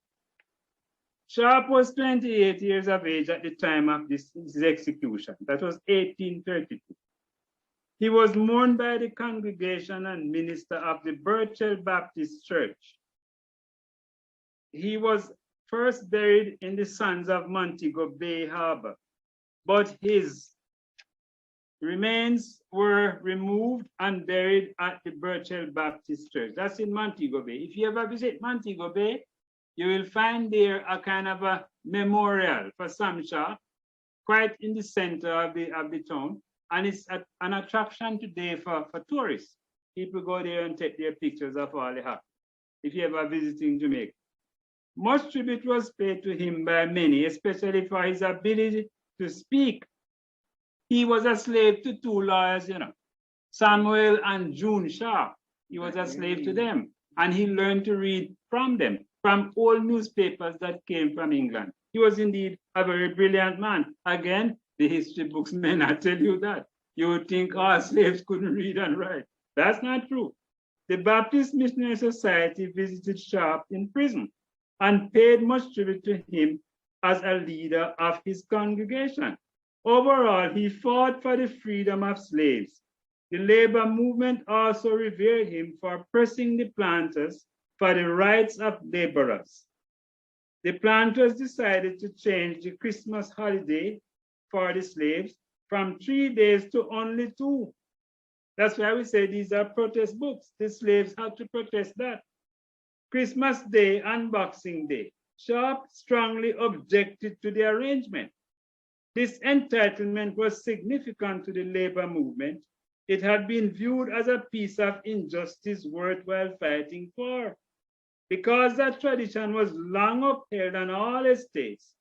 Sharp was 28 years of age at the time of his execution. That was 1832. He was mourned by the congregation and minister of the Burchell Baptist Church. He was first buried in the sands of Montego Bay Harbor, but his remains were removed and buried at the Burchell Baptist Church. That's in Montego Bay. If you ever visit Montego Bay, you will find there a kind of a memorial for Sam Sharp, quite in the center of the town. And it's an attraction today for tourists. People go there and take their pictures of all they have, if you ever visiting Jamaica. Much tribute was paid to him by many, especially for his ability to speak. He was a slave to two lawyers, you know, Samuel and June Sharp. He was a slave to them, and he learned to read from them, from old newspapers that came from England. He was indeed a very brilliant man. Again, the history books may not tell you that. You would think all slaves couldn't read and write. That's not true. The Baptist Missionary Society visited Sharp in prison and paid much tribute to him as a leader of his congregation. Overall, he fought for the freedom of slaves. The labor movement also revered him for pressing the planters for the rights of laborers. The planters decided to change the Christmas holiday for the slaves from 3 days to only 2. That's why we say these are protest books. The slaves had to protest that. Christmas Day and Boxing Day. Sharp strongly objected to the arrangement. This entitlement was significant to the labor movement. It had been viewed as a piece of injustice worthwhile fighting for. Because that tradition was long upheld on all estates,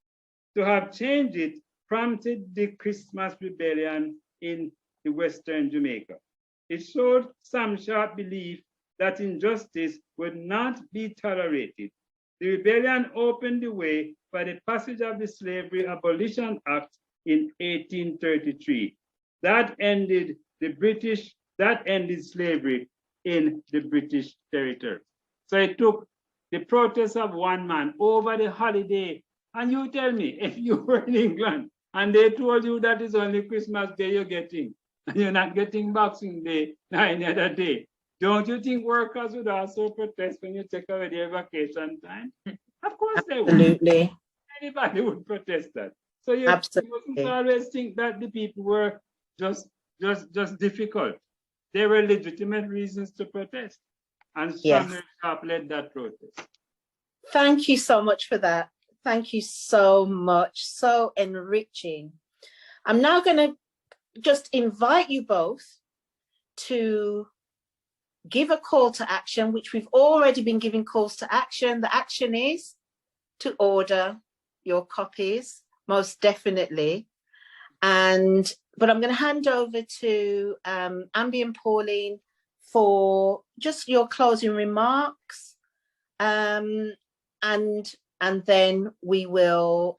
to have changed it prompted the Christmas rebellion in the Western Jamaica. It showed Sam Sharp's belief that injustice would not be tolerated. The rebellion opened the way for the passage of the Slavery Abolition Act in 1833. That ended slavery in the British territory. So it took the protest of one man over the holiday. And you tell me, if you were in England and they told you that it's only Christmas Day you're getting, and you're not getting Boxing Day, nor any other day, don't you think workers would also protest when you take away their vacation time? Of course they would. Absolutely. Anybody would protest that. So you mustn't always think that the people were just difficult. There were legitimate reasons to protest. And Samuel Sharp led that protest. Thank you so much for that. Thank you so much. So enriching. I'm now going to just invite you both to give a call to action, which we've already been giving calls to action. The action is to order your copies, most definitely. But I'm going to hand over to Ambie and Pauline for just your closing remarks, and then we will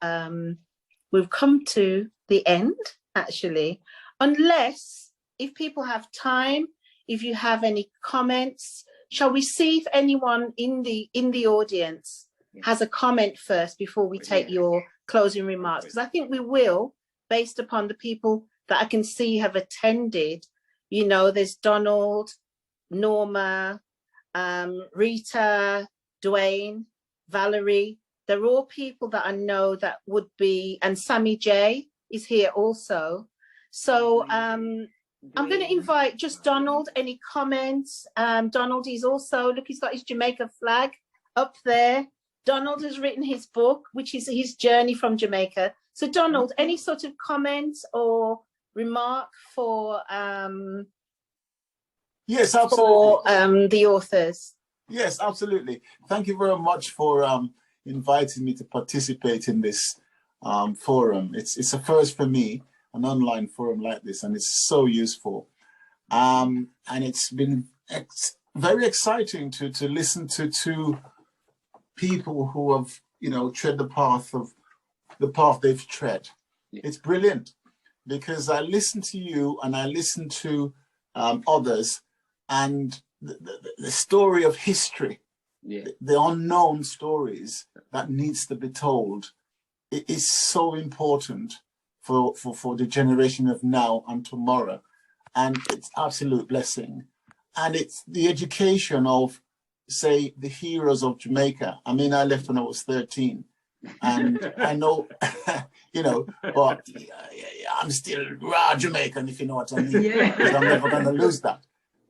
we've come to the end, actually, unless if people have time, if you have any comments. Shall we see if anyone in the audience has a comment first before we take your closing remarks? Because I think we will, based upon the people that I can see have attended. You know, there's Donald, Norma, Rita, Dwayne, Valerie. They're all people that I know that would be, and Sammy J is here also. So I'm going to invite just Donald. Any comments? Donald is also, look, he's got his Jamaica flag up there. Donald has written his book, which is his journey from Jamaica. So Donald, any sort of comments or remark for yes, absolutely. For the authors? Yes, absolutely. Thank you very much for inviting me to participate in this forum. It's a first for me, an online forum like this, and it's so useful. And it's been very exciting to listen to two people who have, you know, tread the path they've tread. Yeah. It's brilliant, because I listen to you and I listen to others, and the story of history, the unknown stories that needs to be told, it is so important for the generation of now and tomorrow. And it's absolute blessing. And it's the education of, say, the heroes of Jamaica. I mean, I left when I was 13. And I know, you know, but I'm still raw Jamaican, if you know what I mean. Because I'm never going to lose that.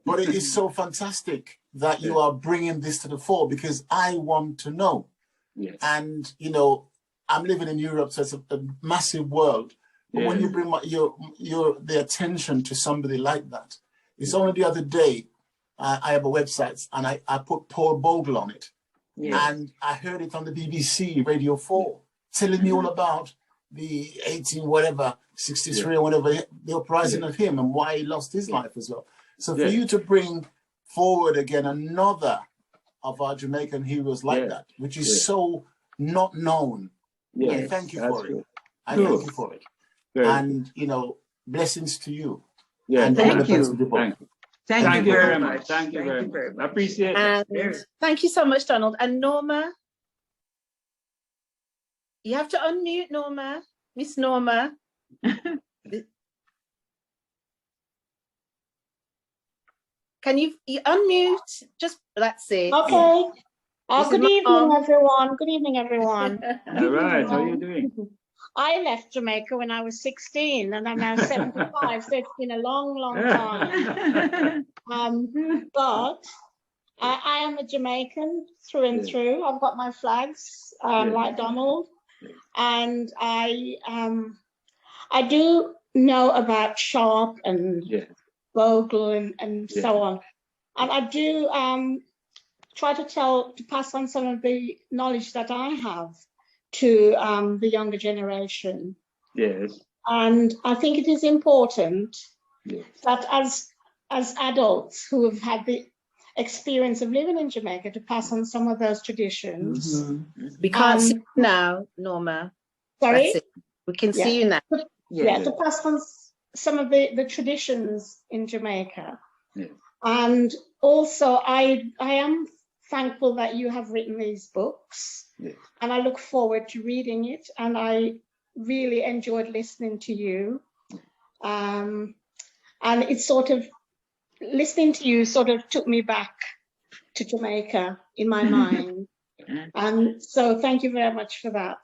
But it is so fantastic that you are bringing this to the fore, because I want to know. Yes. And, you know, I'm living in Europe, so it's a massive world. But when you bring the attention to somebody like that, it's only the other day, I have a website and I put Paul Bogle on it. Yeah. And I heard it on the BBC, Radio 4, telling me all about the 63 or whatever, the uprising of him and why he lost his life as well. So for you to bring forward again another of our Jamaican heroes like that, which is so not known, I thank you for it. I thank you for it. And, you know, blessings to you. Yeah, and thank you. Thank you very much. Thank you very much. I appreciate it. Thank you so much, Donald. And Norma, you have to unmute, Norma. Miss Norma. Can you unmute? Just, that's it. Okay. Good evening, everyone. Good evening, everyone. All right. How are you doing? I left Jamaica when I was 16, and I'm now 75, so it's been a long, long time. But I am a Jamaican through and through. I've got my flags, like Donald, and I do know about Sharp and Bogle and so on, and I do try to pass on some of the knowledge that I have to the younger generation. Yes. And I think it is important that as adults who have had the experience of living in Jamaica, to pass on some of those traditions. We can't see you now, Norma. Sorry? We can see you now. To pass on some of the traditions in Jamaica. And also I am thankful that you have written these books, and I look forward to reading it, and I really enjoyed listening to you, and it's sort of, listening to you sort of took me back to Jamaica in my mind, and so thank you very much for that.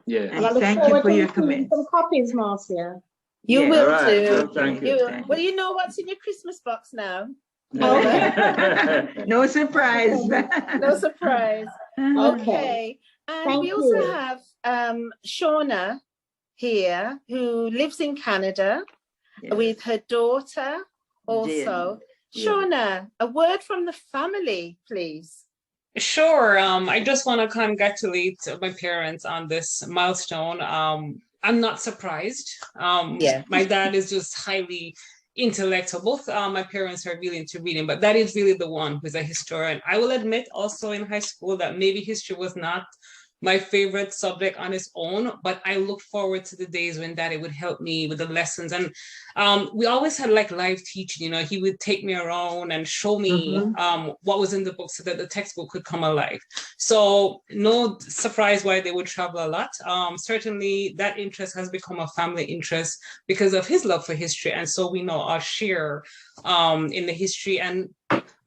And I look forward to receiving some copies, Marcia. You will do. Thank you. Well, you know what's in your Christmas box now. No surprise. No surprise. Okay. And we also have Shauna here, who lives in Canada, with her daughter also. Yes. Shauna, a word from the family, please. Sure. I just want to congratulate my parents on this milestone. I'm not surprised. My dad is just highly intellectual. Both my parents are really into reading, but that is really the one who's a historian. I will admit also in high school that maybe history was not my favorite subject on its own, but I look forward to the days when Daddy would help me with the lessons. And we always had like live teaching, you know, he would take me around and show me what was in the book so that the textbook could come alive. So no surprise why they would travel a lot. Certainly that interest has become a family interest because of his love for history. And so we know our share in the history. And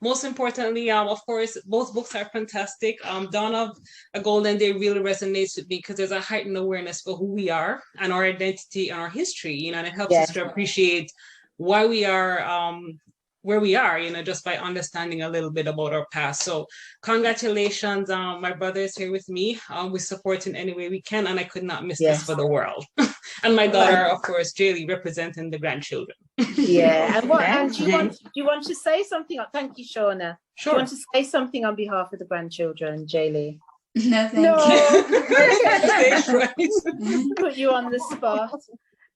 most importantly, of course, both books are fantastic. Dawn of a Golden Day really resonates with me because there's a heightened awareness for who we are and our identity and our history, you know, and it helps us to appreciate why we are where we are, you know, just by understanding a little bit about our past. So congratulations. My brother is here with me. We support in any way we can, and I could not miss this for the world. And my daughter, of course, Jaylee, representing the grandchildren. Yeah, and do you want to say something? Thank you, Shauna. Sure. Do you want to say something on behalf of the grandchildren, Jaylee? No, thank you. Put you on the spot.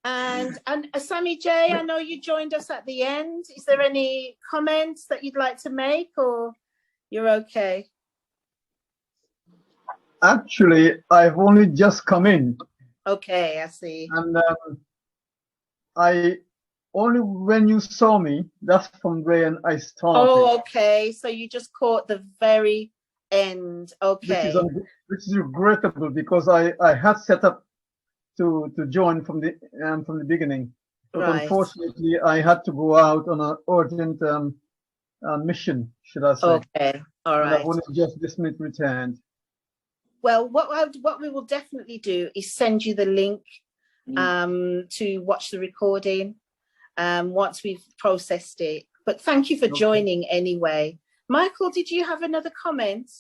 And Sammy J, I know you joined us at the end. Is there any comments that you'd like to make, or you're okay? Actually, I've only just come in. Okay, I see. And I only when you saw me, that's from when I started. Oh, okay. So you just caught the very end. Okay. Which is regrettable because I had set up to join from the beginning, but unfortunately I had to go out on an urgent mission, should I say? Okay, all right. I've only just this minute returned. Well, what we will definitely do is send you the link to watch the recording once we've processed it. But thank you for joining anyway. Michael, did you have another comment?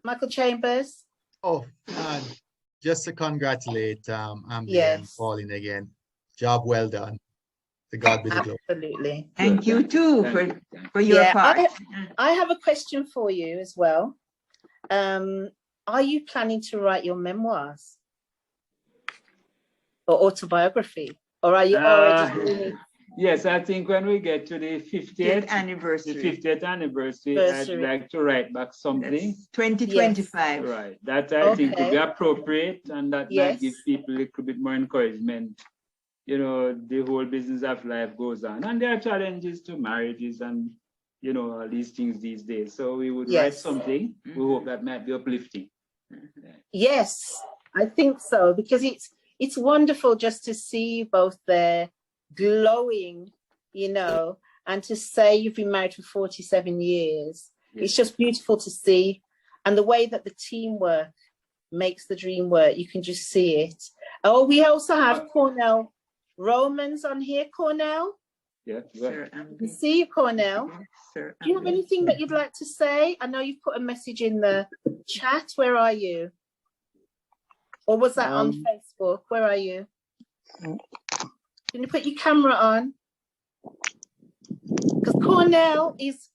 Michael Chambers? Oh, just to congratulate Ambie and Pauline again. Job well done. To God be the glory. Absolutely. Thank you too for your part. I have a question for you as well. Are you planning to write your memoirs or autobiography, or are you already doing it? Yes, I think when we get to the 50th anniversary, I'd like to write back something. That's 2025. Yes. Right. That I think would be appropriate, and that might give people a little bit more encouragement. You know, the whole business of life goes on, and there are challenges to marriages and, you know, all these things these days. So we would write something. We hope that might be uplifting. Yes, I think so, because it's wonderful just to see you both there glowing, you know, and to say you've been married for 47 years. It's just beautiful to see. And the way that the teamwork makes the dream work, you can just see it. Oh, we also have Cornell Romans on here. Cornell? Yeah. I see you, Cornell. Do you have anything that you'd like to say? I know you've put a message in the chat. Where are you? Or was that on Facebook? Where are you? Can you put your camera on? Because Cornell is,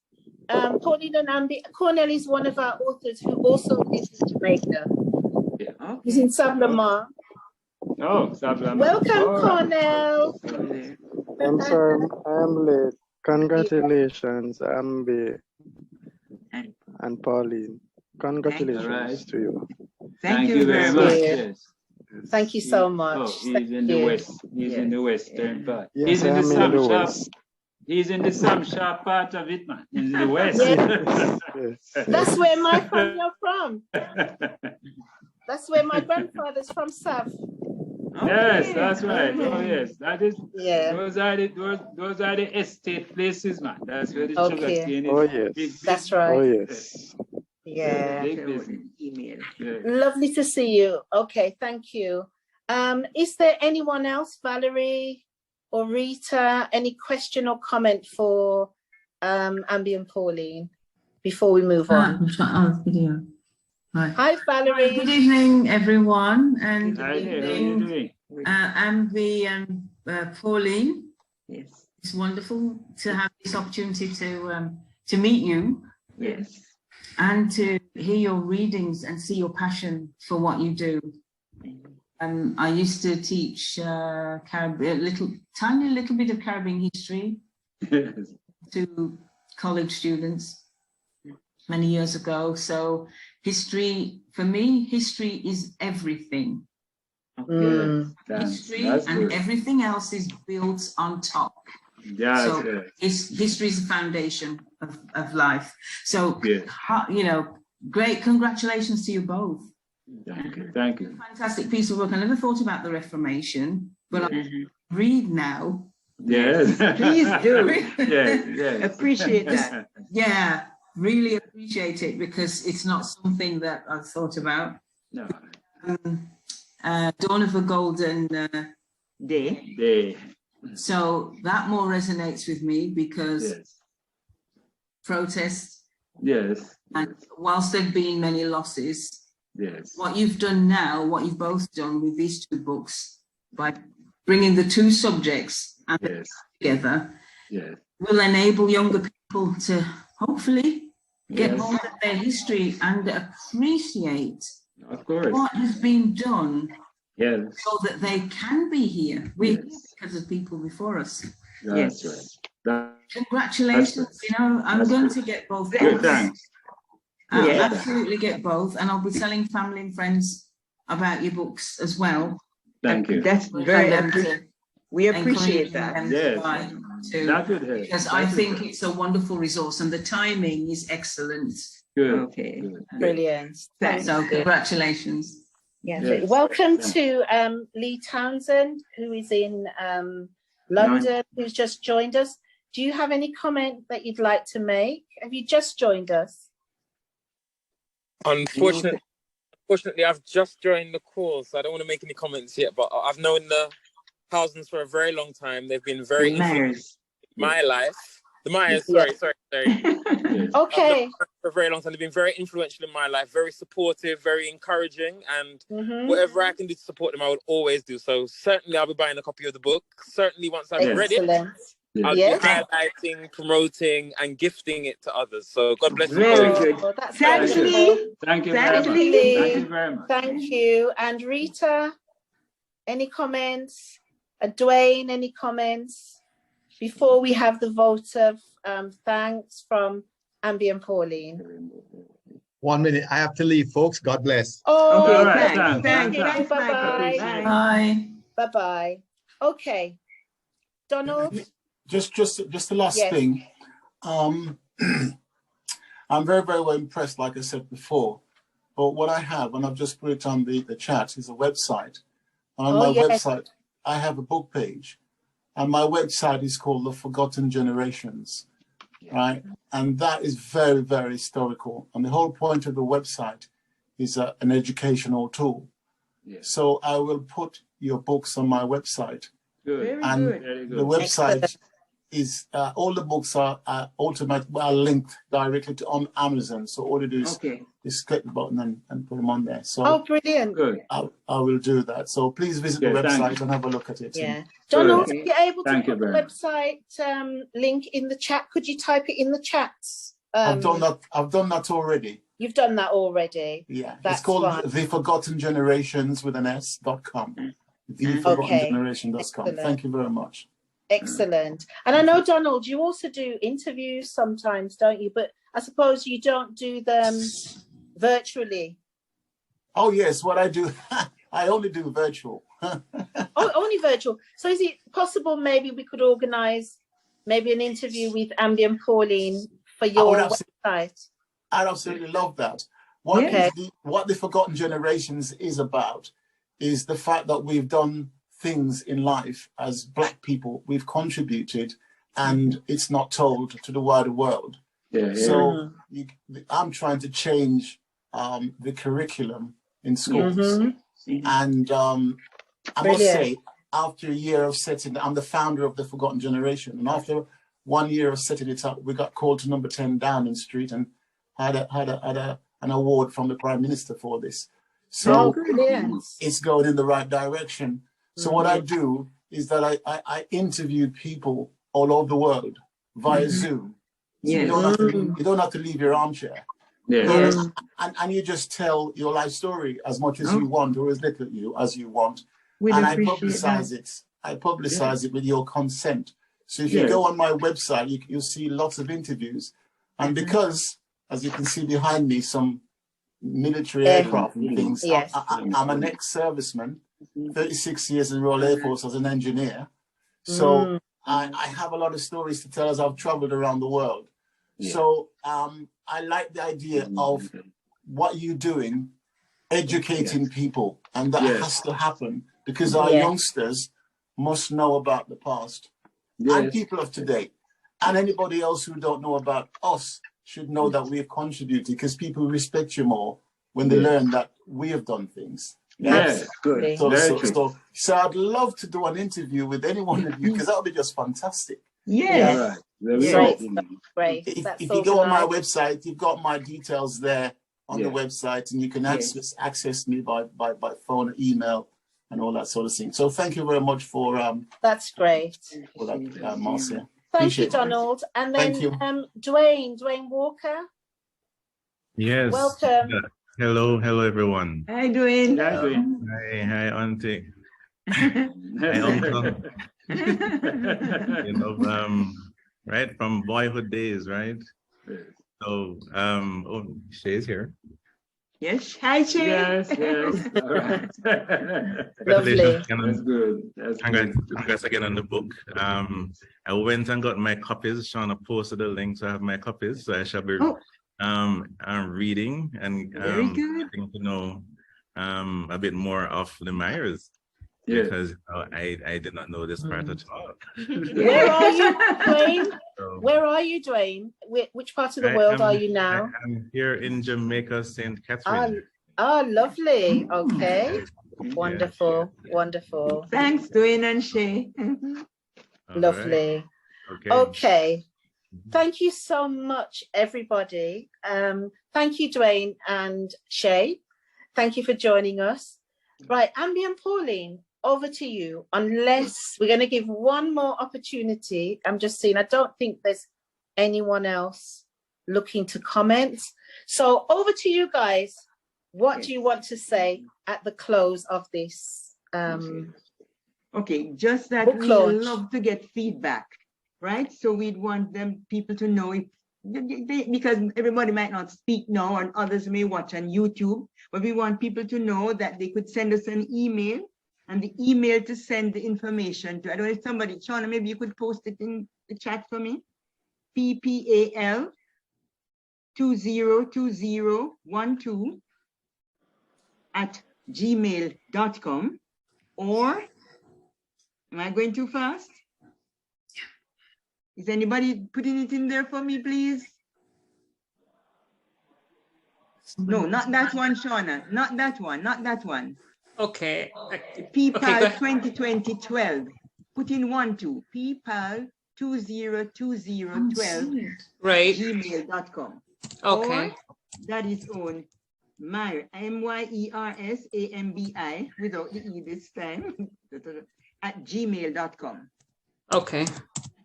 Pauline and Ambie, Cornell is one of our authors who also lives in Jamaica. Yeah. He's in Sablama. Oh, Sablama. Welcome, Cornell. I'm sorry, I'm late. Congratulations, Ambie and Pauline. Congratulations to you. Thank you very much. Yes. Thank you so much. Oh, he's in the west. He's in the western part. Yes, he's in the I'm Sam Sharp. He's in the Sam Sharp part of it, man. He's in the west. Yes. That's where my family are from. That's where my grandfather's from, Sav. Yes, that's right. Oh yes, that is. Yeah. Those are the estate places, man. That's where the sugar cane is. Oh yes. Big, that's right. Oh yes. Yeah. Big business. Lovely to see you. Okay, thank you. Is there anyone else, Valerie or Rita, any question or comment for Ambie and Pauline before we move on? Video. Hi, Valerie. Good evening, everyone, and Hi, good evening, Ambie and Pauline. Yes. It's wonderful to have this opportunity to meet you. Yes. And to hear your readings and see your passion for what you do. I used to teach tiny little bit of Caribbean history to college students many years ago. So history, for me, history is everything. History and everything else is built on top. Yeah, so history is the foundation of life. So, you know, great congratulations to you both. Thank you. Thank you. Fantastic piece of work. I never thought about the Reformation, but I read now. Yes. Please do. Yes. Appreciate that. Yeah, really appreciate it because it's not something that I've thought about. No. Dawn of a Golden Day. So that more resonates with me because protest. Yes. And whilst there've been many losses, what you've done now, what you've both done with these two books, by bringing the two subjects and together, will enable younger people to hopefully get hold of their history and appreciate what has been done so that they can be here. We're here because of people before us. That's right. Congratulations. You know, I'm going to get both books. Thanks. I'll absolutely get both, and I'll be telling family and friends about your books as well. Thank you. That's very we appreciate that. Because I think it's a wonderful resource, and the timing is excellent. Good. Okay. Brilliant. Thanks. So congratulations. Yes. Welcome to Lee Townsend, who is in London, who's just joined us. Do you have any comment that you'd like to make? Have you just joined us? Unfortunately, I've just joined the call, so I don't want to make any comments yet, but I've known the Housens for a very long time. They've been very influential in my life. The Myers, sorry. Okay. For a very long time. They've been very influential in my life, very supportive, very encouraging, and whatever I can do to support them, I would always do. So certainly I'll be buying a copy of the book. Certainly once I've read it, I'll be highlighting, promoting, and gifting it to others. So God bless you. Very good. Thank you. Thank you very much. Thank you very much. Thank you. And Rita, any comments? Dwayne, any comments? Before we have the vote of thanks from Ambie and Pauline. 1 minute. I have to leave, folks. God bless. Oh, okay. Thanks. Bye-bye. Bye. Bye-bye. Okay. Donald? Just the last thing. I'm very, very well impressed, like I said before. But what I have, and I've just put it on the chat, is a website. And on my website, I have a book page. And my website is called The Forgotten Generations, right? And that is very, very historical. And the whole point of the website is an educational tool. So I will put your books on my website. Good. And Very good. the website is, all the books are linked directly to on Amazon. So all you do is click the button and put them on there. So brilliant. Good. I will do that. So please visit the website and have a look at it. Yeah. Donald, if you're able to put the website link in the chat, could you type it in the chats? I've done that already. You've done that already. Yeah. It's called The Forgotten Generations with an S.com. TheForgottenGeneration.com. Thank you very much. Excellent. And I know, Donald, you also do interviews sometimes, don't you? But I suppose you don't do them virtually. Oh, yes. What I do, I only do virtual. Only virtual. So is it possible maybe we could organise maybe an interview with Ambie and Pauline for your website? I'd absolutely love that. What the Forgotten Generations is about is the fact that we've done things in life as Black people, we've contributed, and it's not told to the wider world. So I'm trying to change the curriculum in schools. And I must say, after a year of setting, I'm the founder of the Forgotten Generation, and after 1 year of setting it up, we got called to number 10 Downing Street and had an award from the Prime Minister for this. So it's going in the right direction. So what I do is that I interviewed people all over the world via Zoom. So Yes. you don't have to leave your armchair. Yes. And you just tell your life story as much as you want, or as little as you want. We'd and I appreciate publicize that. it. I publicize it with your consent. So if you Yes. go on my website, you'll see lots of interviews. And because, as you can see behind me, some military aircraft and things, Yes. I'm an ex-serviceman, 36 years in the Royal Air Force as an engineer. So I have a lot of stories to tell as I've traveled around the world. So I like the idea of what you're doing, educating people, and that has to happen because our youngsters must know about the past and people of today, and anybody else who don't know about us should know that we've contributed, because people respect you more when they learn that we have done things. Yes, good. So I'd love to do an interview with any one of you, because that would be just fantastic. Yes. Great. If you go on my website, you've got my details there on the website, and you can access me by phone, email, and all that sort of thing. So thank you very much for that's great. For that, Marcia. Thank you, Donald. And then Dwayne Walker. Yes. Welcome. Hello, everyone. Hi, Dwayne. Hi, Auntie. Hi, Uncle. Right from boyhood days, right? So, Shay's here. Yes, hi, Shay. Yes. All right. Lovely. That's good. Congrats again on the book. I went and got my copies. Shauna posted the link, so I have my copies. So I shall be reading and getting to know a bit more of the Myers. Because I did not know this part at all. Where are you, Dwayne? Where are you, Dwayne? Which part of the world are you now? I'm here in Jamaica, St. Catherine. Oh, lovely. Okay. Wonderful. Wonderful. Thanks, Dwayne and Shay. Lovely. Right. Okay. Thank you so much, everybody. Thank you, Dwayne and Shay. Thank you for joining us. Right, Ambie and Pauline, over to you, unless we're going to give one more opportunity. I'm just seeing, I don't think there's anyone else looking to comment. So over to you guys. What do you want to say at the close of this? Okay, just that we love to get feedback, right? So we'd want people to know if, because everybody might not speak now and others may watch on YouTube, but we want people to know that they could send us an email, and the email to send the information to, I don't know if somebody, Shauna, maybe you could post it in the chat for me, PPAL 202012 @gmail.com, or am I going too fast? Is anybody putting it in there for me, please? No, not that one, Shauna. Not that one. Not that one. Okay. PPAL 202012. Put in 12. PPAL 202012. Right. gmail.com. Okay. Or that is on Myers, MYERSAMBI, without the E this time, @gmail.com. Okay.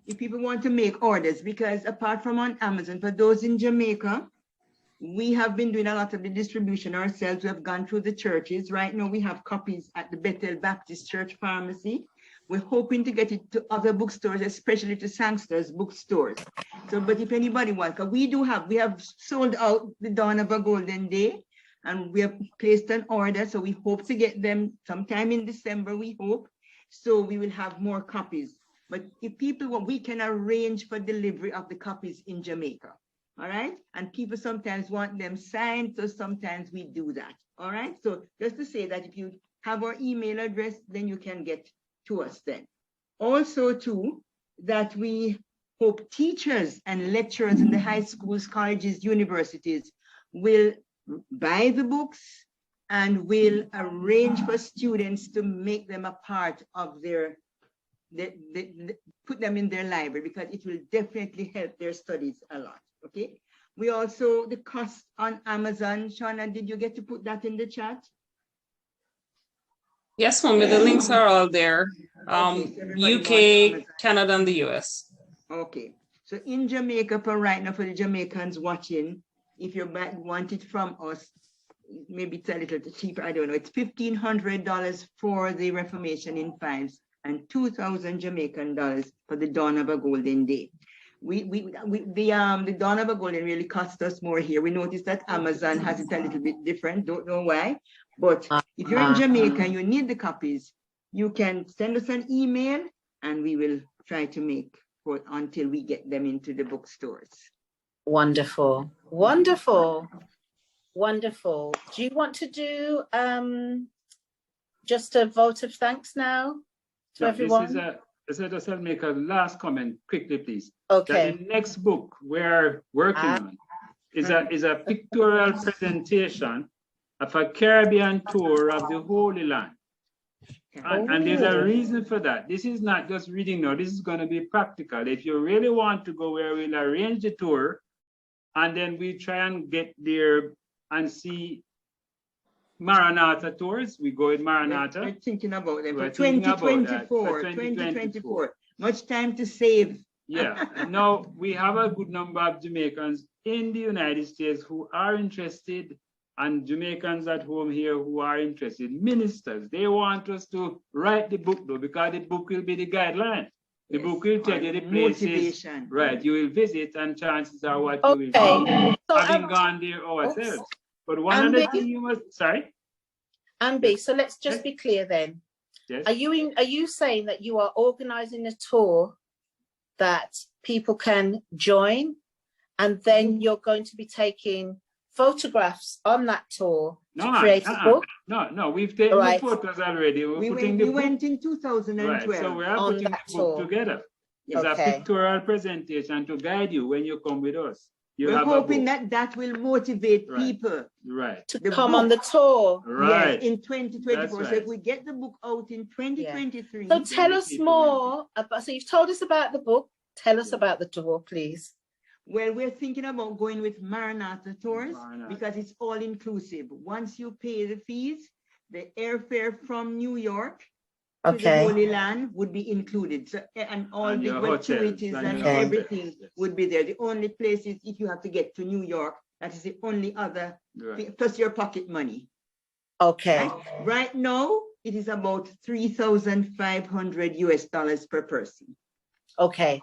If people want to make orders, because apart from on Amazon, for those in Jamaica, we have been doing a lot of the distribution ourselves. We have gone through the churches. Right now, we have copies at the Bethel Baptist Church Pharmacy. We're hoping to get it to other bookstores, especially to Sangster's bookstores. So, but if anybody wants, we have sold out the Dawn of a Golden Day, and we have placed an order. So we hope to get them sometime in December, we hope. So we will have more copies. But if people want, we can arrange for delivery of the copies in Jamaica. All right. And people sometimes want them signed, so sometimes we do that. All right. So just to say that if you have our email address, then you can get to us then. Also, too, that we hope teachers and lecturers in the high schools, colleges, universities will buy the books and will arrange for students to make them a part of their put them in their library, because it will definitely help their studies a lot. Okay. We also, the cost on Amazon, Shauna, did you get to put that in the chat? Yes, Mommy, the links are all there. UK, Canada, and the US. Okay. So in Jamaica, for right now, for the Jamaicans watching, if you want it from us, maybe it's a little cheaper, I don't know. It's $1,500 for the Reformation in fives and 2,000 Jamaican dollars for the Dawn of a Golden Day. The Dawn of a Golden really cost us more here. We noticed that Amazon has it a little bit different. Don't know why. But if you're in Jamaica and you need the copies, you can send us an email and we will try to make for until we get them into the bookstores. Wonderful, wonderful, wonderful. Do you want to do just a vote of thanks now to everyone? Just I'll make a last comment quickly, please. Okay. That the next book we're working on is a pictorial presentation of a Caribbean tour of the Holy Land. And there's a reason for that. This is not just reading now, this is going to be practical. If you really want to go where we'll arrange the tour, and then we try and get there and see Maranatha tours. We go in Maranatha. We're thinking about them for 2024. Much time to save. Yeah. Now, we have a good number of Jamaicans in the United States who are interested, and Jamaicans at home here who are interested. Ministers, they want us to write the book though, because the book will be the guideline. The book will tell you the places, right, you will visit, and chances are what you will do. So having gone there ourselves. But one of the things you must, sorry? Ambie, so let's just be clear then. Yes. Are you saying that you are organizing a tour that people can join, and then you're going to be taking photographs on that tour to create a book? No, we've taken the photos already. We went in 2012. Right, so we are putting the book together. It's a pictorial presentation to guide you when you come with us. We're hoping that will motivate people to come on the tour. Right. Yes, in 2024. So if we get the book out in 2023. So tell us more about, so you've told us about the book. Tell us about the tour, please. Well, we're thinking about going with Maranatha tours because it's all inclusive. Once you pay the fees, the airfare from New York to the Holy Land would be included. So, and all the gratuities and everything would be there. The only place is if you have to get to New York, that is the only other thing, plus your pocket money. Okay. Right now, it is about $3,500 US per person. Okay.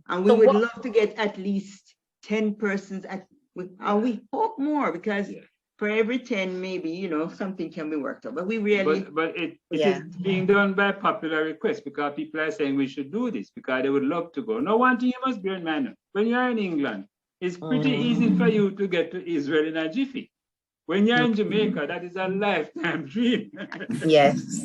And we would love to get at least 10 persons and we hope more, because for every 10, maybe, you know, something can be worked out. But we really... But it is being done by popular request, because people are saying we should do this because they would love to go. Now, one thing you must bear in mind, when you're in England, it's pretty easy for you to get to Israel in a jiffy. When you're in Jamaica, that is a lifetime dream. Yes.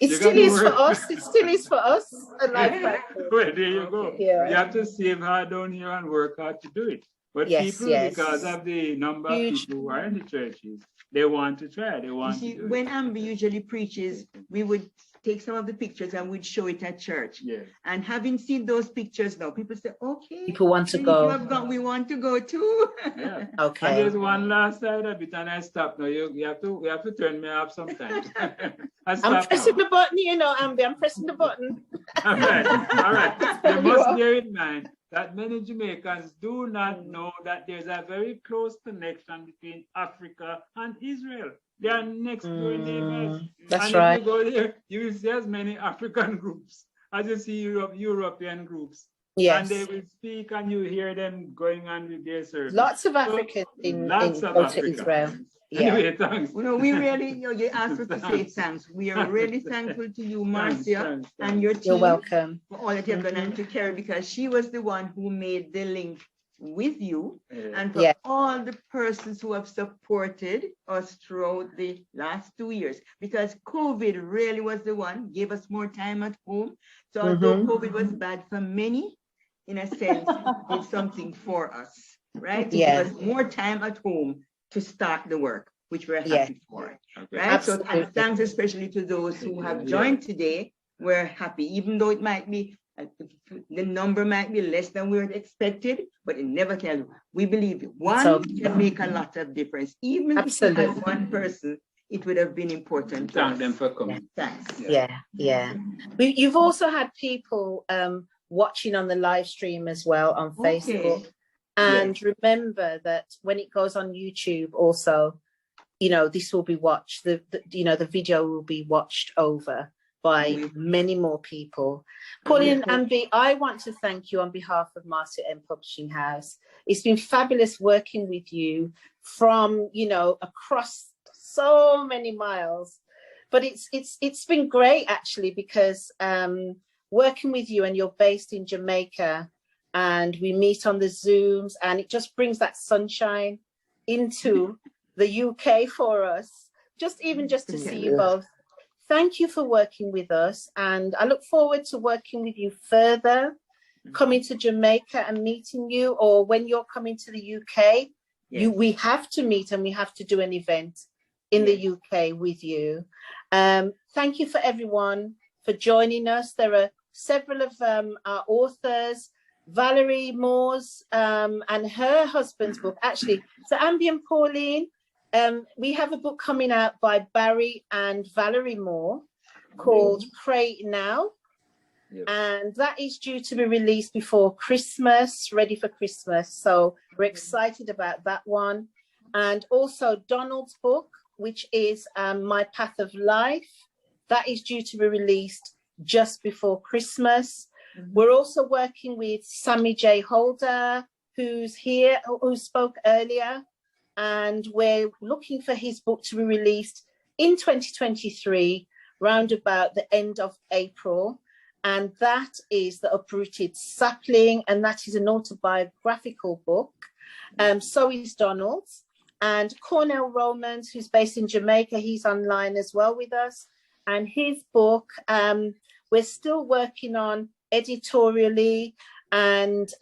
It still is for us. It still is for us. A lifetime. Well, there you go. Yeah. You have to save hard down here and work hard to do it. But people, because of the number of people who are in the churches, they want to try. They want to do when Ambie usually preaches, we would take some of the pictures and we'd show it at church. Yeah. And having seen those pictures now, people say, okay. People want to go. We want to go too. Yeah. Okay. And there's one last side of it, and I stop now. We have to turn me off sometimes. I'm pressing the button, you know, Ambie. I'm pressing the button. All right. You must bear in mind that many Jamaicans do not know that there's a very close connection between Africa and Israel. They are next door neighbors. That's right. If you go there, you will see as many African groups as you see European groups. Yes. And they will speak, and you hear them going on with their service. Lots of Africans in Israel. Yeah. Anyway, thanks. No, we really, you asked us to say thanks. We are really thankful to you, Marcia, and your team. You're welcome. For all that you've done, and to Carrie, because she was the one who made the link with you, and for all the persons who have supported us throughout the last 2 years, because COVID really was the one, gave us more time at home. So although COVID was bad for many, in a sense, it's something for us, right? It gave us more time at home to start the work, which we're happy for, right? Absolutely. So, and thanks especially to those who have joined today. We're happy, even though it might be, the number might be less than we had expected, but it never can. We believe one can make a lot of difference. Even if you have one person, it would have been important. Thank them for coming. Thanks. Yeah. You've also had people watching on the live stream as well on Facebook. And remember that when it goes on YouTube also, this will be watched, the video will be watched over by many more people. Pauline and Ambie, I want to thank you on behalf of Marcia M Publishing House. It's been fabulous working with you from, across so many miles. But it's been great actually, because working with you, and you're based in Jamaica, and we meet on the Zooms, and it just brings that sunshine into the UK for us, just to see you both. Thank you for working with us, and I look forward to working with you further, coming to Jamaica and meeting you, or when you're coming to the UK, we have to meet and we have to do an event in the UK with you. Thank you for everyone for joining us. There are several of our authors, Valerie Moore's and her husband's book, actually. So Ambie and Pauline, we have a book coming out by Barry and Valerie Moore called Pray Now. And that is due to be released before Christmas, ready for Christmas. So we're excited about that one. And also Donald's book, which is My Path of Life. That is due to be released just before Christmas. We're also working with Sammy J. Holder, who's here, who spoke earlier. And we're looking for his book to be released in 2023, round about the end of April. And that is The Uprooted Sapling, and that is an autobiographical book. So is Donald's. And Cornell Romans, who's based in Jamaica, he's online as well with us. And his book, we're still working on editorially, and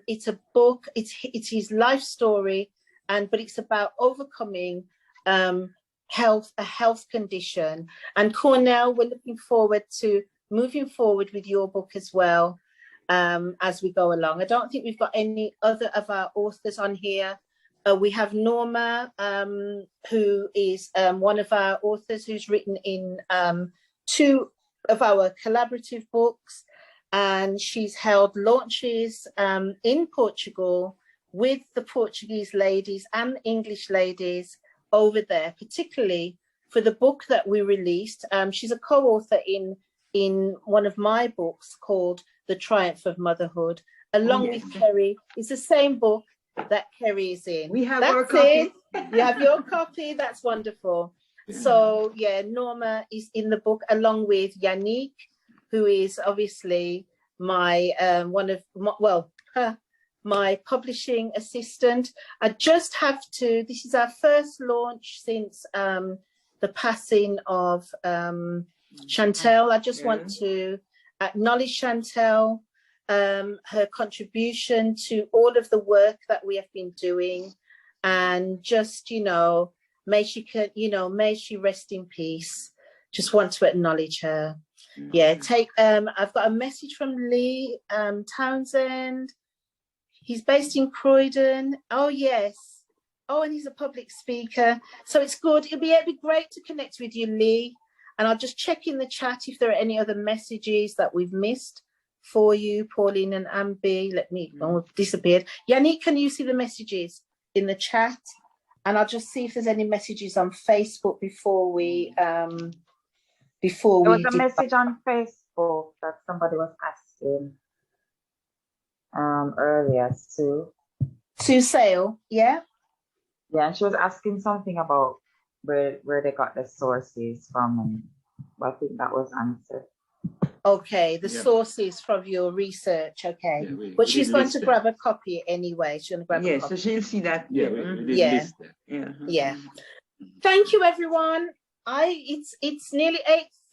it's a book, it's his life story, but it's about overcoming a health condition. And Cornell, we're looking forward to moving forward with your book as well as we go along. I don't think we've got any other of our authors on here. We have Norma, who is one of our authors who's written in 2 of our collaborative books, and she's held launches in Portugal with the Portuguese ladies and English ladies over there, particularly for the book that we released. She's a co-author in one of my books called The Triumph of Motherhood, along with Kerry. It's the same book that Kerry is in. We have our copy. You have your copy. That's wonderful. So yeah, Norma is in the book along with Yannick, who is obviously my my publishing assistant. I just have to, this is our first launch since the passing of Chantel. I just want to acknowledge Chantel, her contribution to all of the work that we have been doing, and just, may she rest in peace. Just want to acknowledge her. Yeah, I've got a message from Lee Townsend. He's based in Croydon. Oh, yes. Oh, and he's a public speaker. So it's good. It'd be great to connect with you, Lee. And I'll just check in the chat if there are any other messages that we've missed for you, Pauline and Ambie. Disappeared. Yannick, can you see the messages in the chat? And I'll just see if there's any messages on Facebook before we there was a message on Facebook that somebody was asking earlier, Sue Sale, yeah, and she was asking something about where they got the sources from, but I think that was answered. Okay, the sources from your research. Okay, but she's going to grab a copy anyway. She's going to grab a copy. So she'll see that. Yeah. Thank you, everyone. It's nearly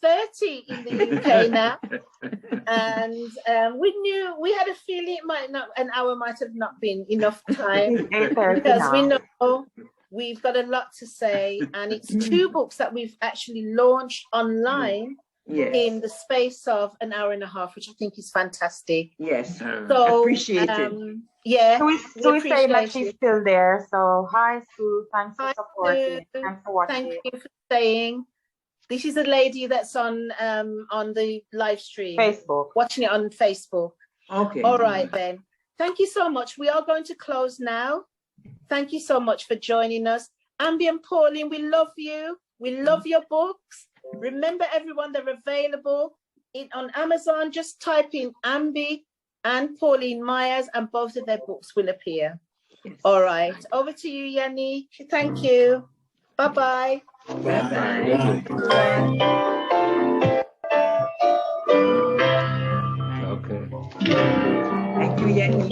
8:30 in the UK now, and we had a feeling an hour might have not been enough time because we know we've got a lot to say, and it's 2 books that we've actually launched online in the space of an hour and a half, which I think is fantastic. Yes, so appreciate it. Yeah, Sue is saying that she's still there. So hi, Sue. Thanks for supporting. Thanks for watching. Thank you for staying. This is a lady that's on the live stream, Facebook, watching it on Facebook. Okay. All right then. Thank you so much. We are going to close now. Thank you so much for joining us. Ambie and Pauline, we love you. We love your books. Remember, everyone, they're available on Amazon. Just type in Ambie and Pauline Myers, and both of their books will appear. Yes. All right. Over to you, Yanni. Thank you. Bye-bye. Bye-bye. Okay. Thank you, Yanni.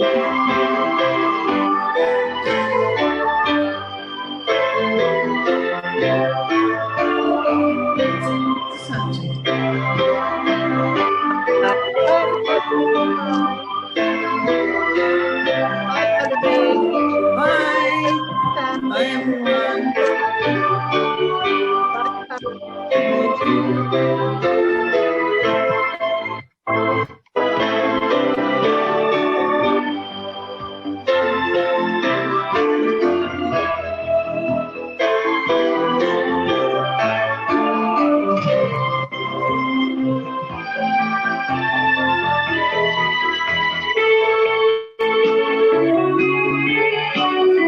Bye. Bye, everyone. Bye.